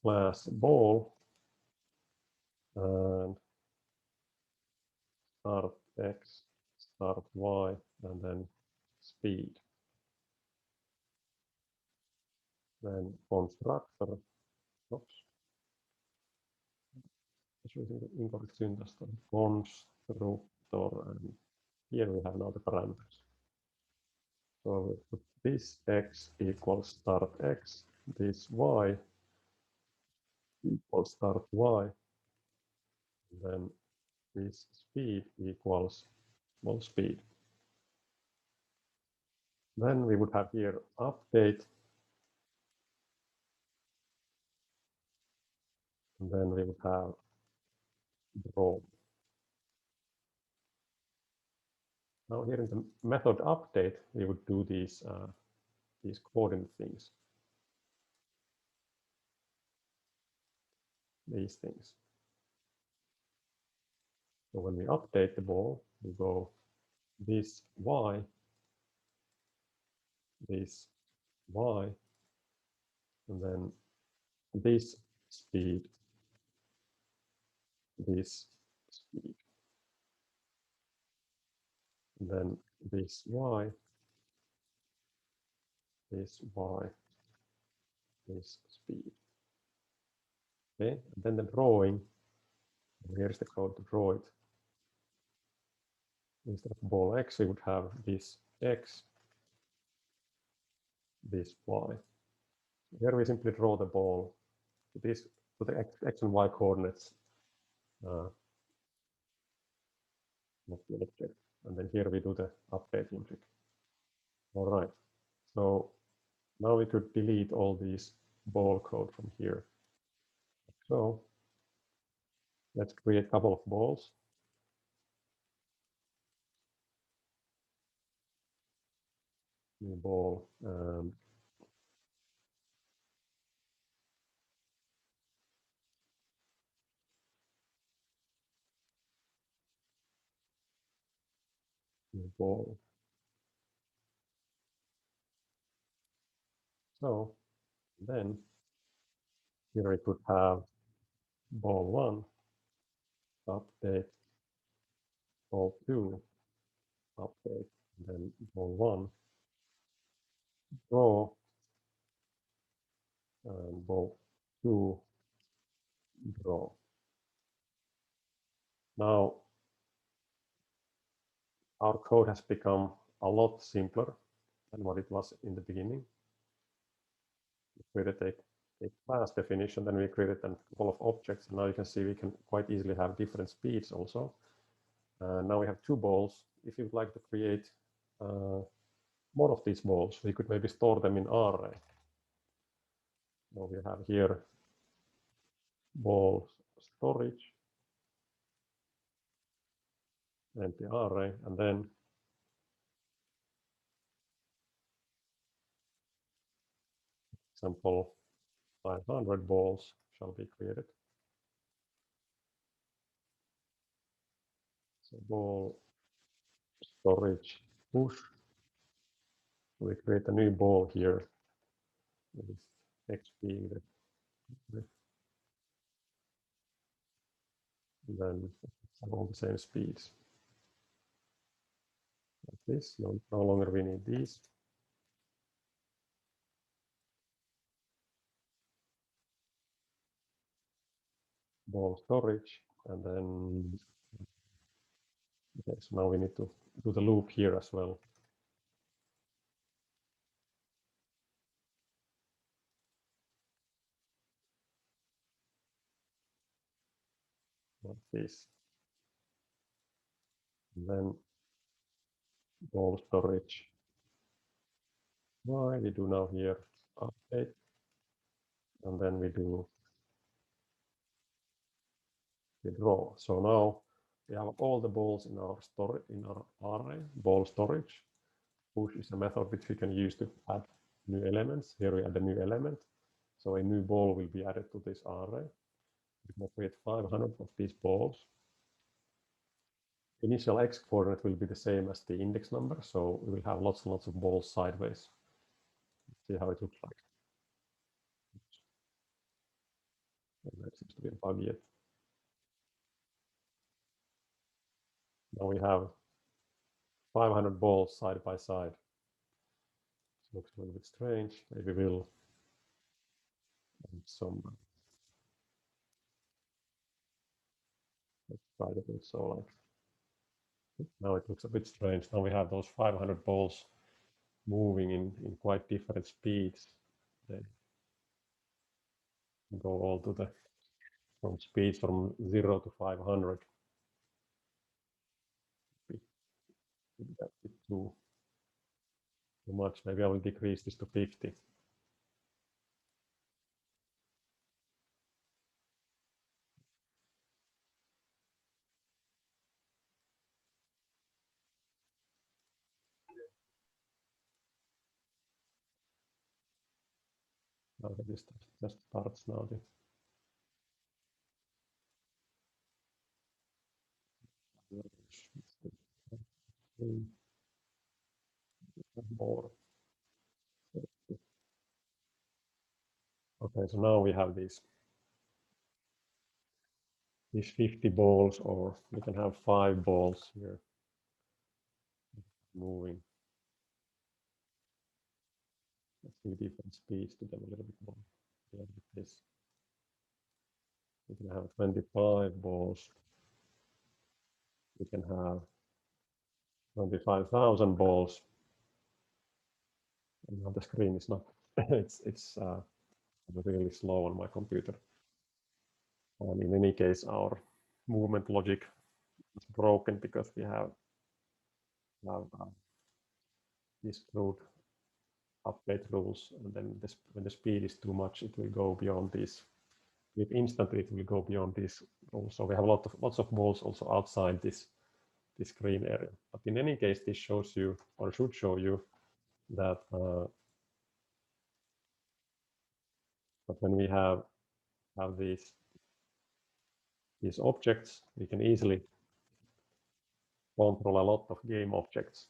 A: Class ball and start x, start y, and then speed. Then constructor, oops, using the incorrect syntax. Constructor, and here we have now the parameters. So we put this x equals start x, this y equals start y, and then this speed equals speed. Then we would have here update, and then we would have draw. Now here in the method update, we would do these coordinate things. These things. So when we update the ball, we go this y, and then this speed, this speed, and then this y, this y, this speed. Okay, and then the drawing, here's the code to draw it. Instead of ball x, we would have this x, this y. Here we simply draw the ball to this to the x and y coordinates, not the object. And then here we do the update logic. All right. So now we could delete all these ball code from here. So let's create a couple of balls. New ball. New ball. So then here we could have ball 1, update, ball 2, update, and then ball 1, draw, and ball 2, draw. Now our code has become a lot simpler than what it was in the beginning. We created a class definition, then we created a couple of objects, and now you can see we can quite easily have different speeds also. Now we have 2 balls. If you would like to create more of these balls, we could maybe store them in array. So we have here ball storage, empty array, and then example 500 balls shall be created. So ball storage push. We create a new ball here with x being then all the same speeds. Like this. No longer we need these. Ball storage, and then okay, so now we need to do the loop here as well. Like this. And then ball storage. Why we do now here update, and then we do the draw. So now we have all the balls in our storage in our array. Ball storage. Push is a method which we can use to add new elements. Here we add a new element. So a new ball will be added to this array. We can create 500 of these balls. Initial x coordinate will be the same as the index number, so we will have lots and lots of balls sideways. Let's see how it looks like. That seems to be a bug yet. Now we have 500 balls side by side. It looks a little bit strange. Maybe we'll add some. Let's try to do so like. Now it looks a bit strange. Now we have those 500 balls moving in quite different speeds. They go all to the from speeds from 0 to 500. That's too much. Maybe I will decrease this to 50. Now this just starts now. More. Okay, so now we have these 50 balls, or we can have 5 balls here moving. Let's do different speeds to them a little bit more. Yeah, like this. We can have 25 balls. We can have 25,000 balls. And now the screen is not, it's really slow on my computer. And in any case, our movement logic is broken because we have these crude update rules, and then when the speed is too much, it will go beyond this. If instantly, it will go beyond this rules. So we have lots of balls also outside this screen area. But in any case, this shows you, or should show you, that when we have these objects, we can easily control a lot of game objects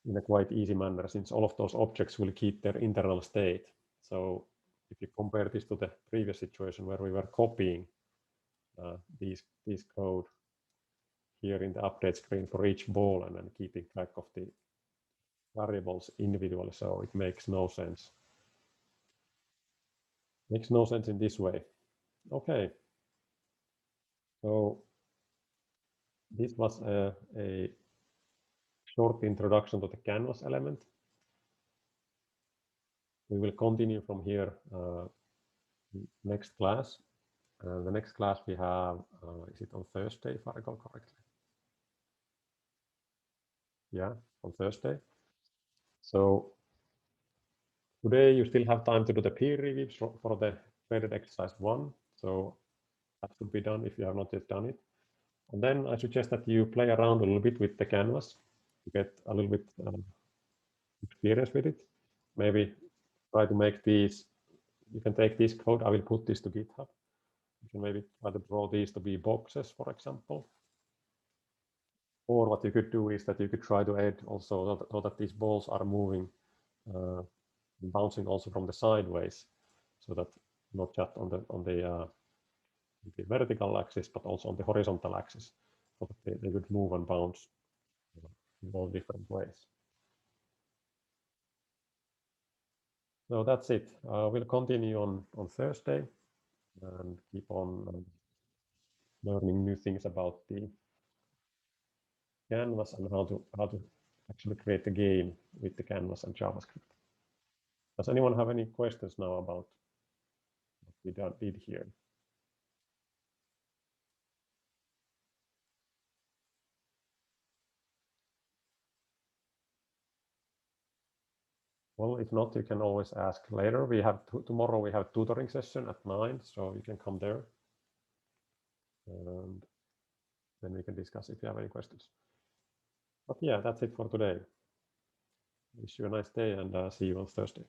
A: in a quite easy manner, since all of those objects will keep their internal state. So if you compare this to the previous situation where we were copying these code here in the update screen for each ball and then keeping track of the variables individually, so it makes no sense. Makes no sense in this way. Okay. So this was a short introduction to the canvas element. We will continue from here next class. The next class we have, is it on Thursday, if I recall correctly? Yeah, on Thursday. So today you still have time to do the peer reviews for the graded exercise 1. So that should be done if you have not yet done it. And then I suggest that you play around a little bit with the canvas to get a little bit experience with it. Maybe try to make these, you can take this code, I will put this to GitHub. You can maybe try to draw these to be boxes, for example. Or what you could do is that you could try to add also so that these balls are moving, bouncing also from the sideways, so that not just on the vertical axis, but also on the horizontal axis, so that they would move and bounce in all different ways. So that's it. We'll continue on Thursday and keep on learning new things about the canvas and how to actually create a game with the canvas and JavaScript. Does anyone have any questions now about what we did here? Well, if not, you can always ask later. We have tomorrow we have tutoring session at 9, so you can come there. And then we can discuss if you have any questions. But yeah, that's it for today. Wish you a nice day and see you on Thursday.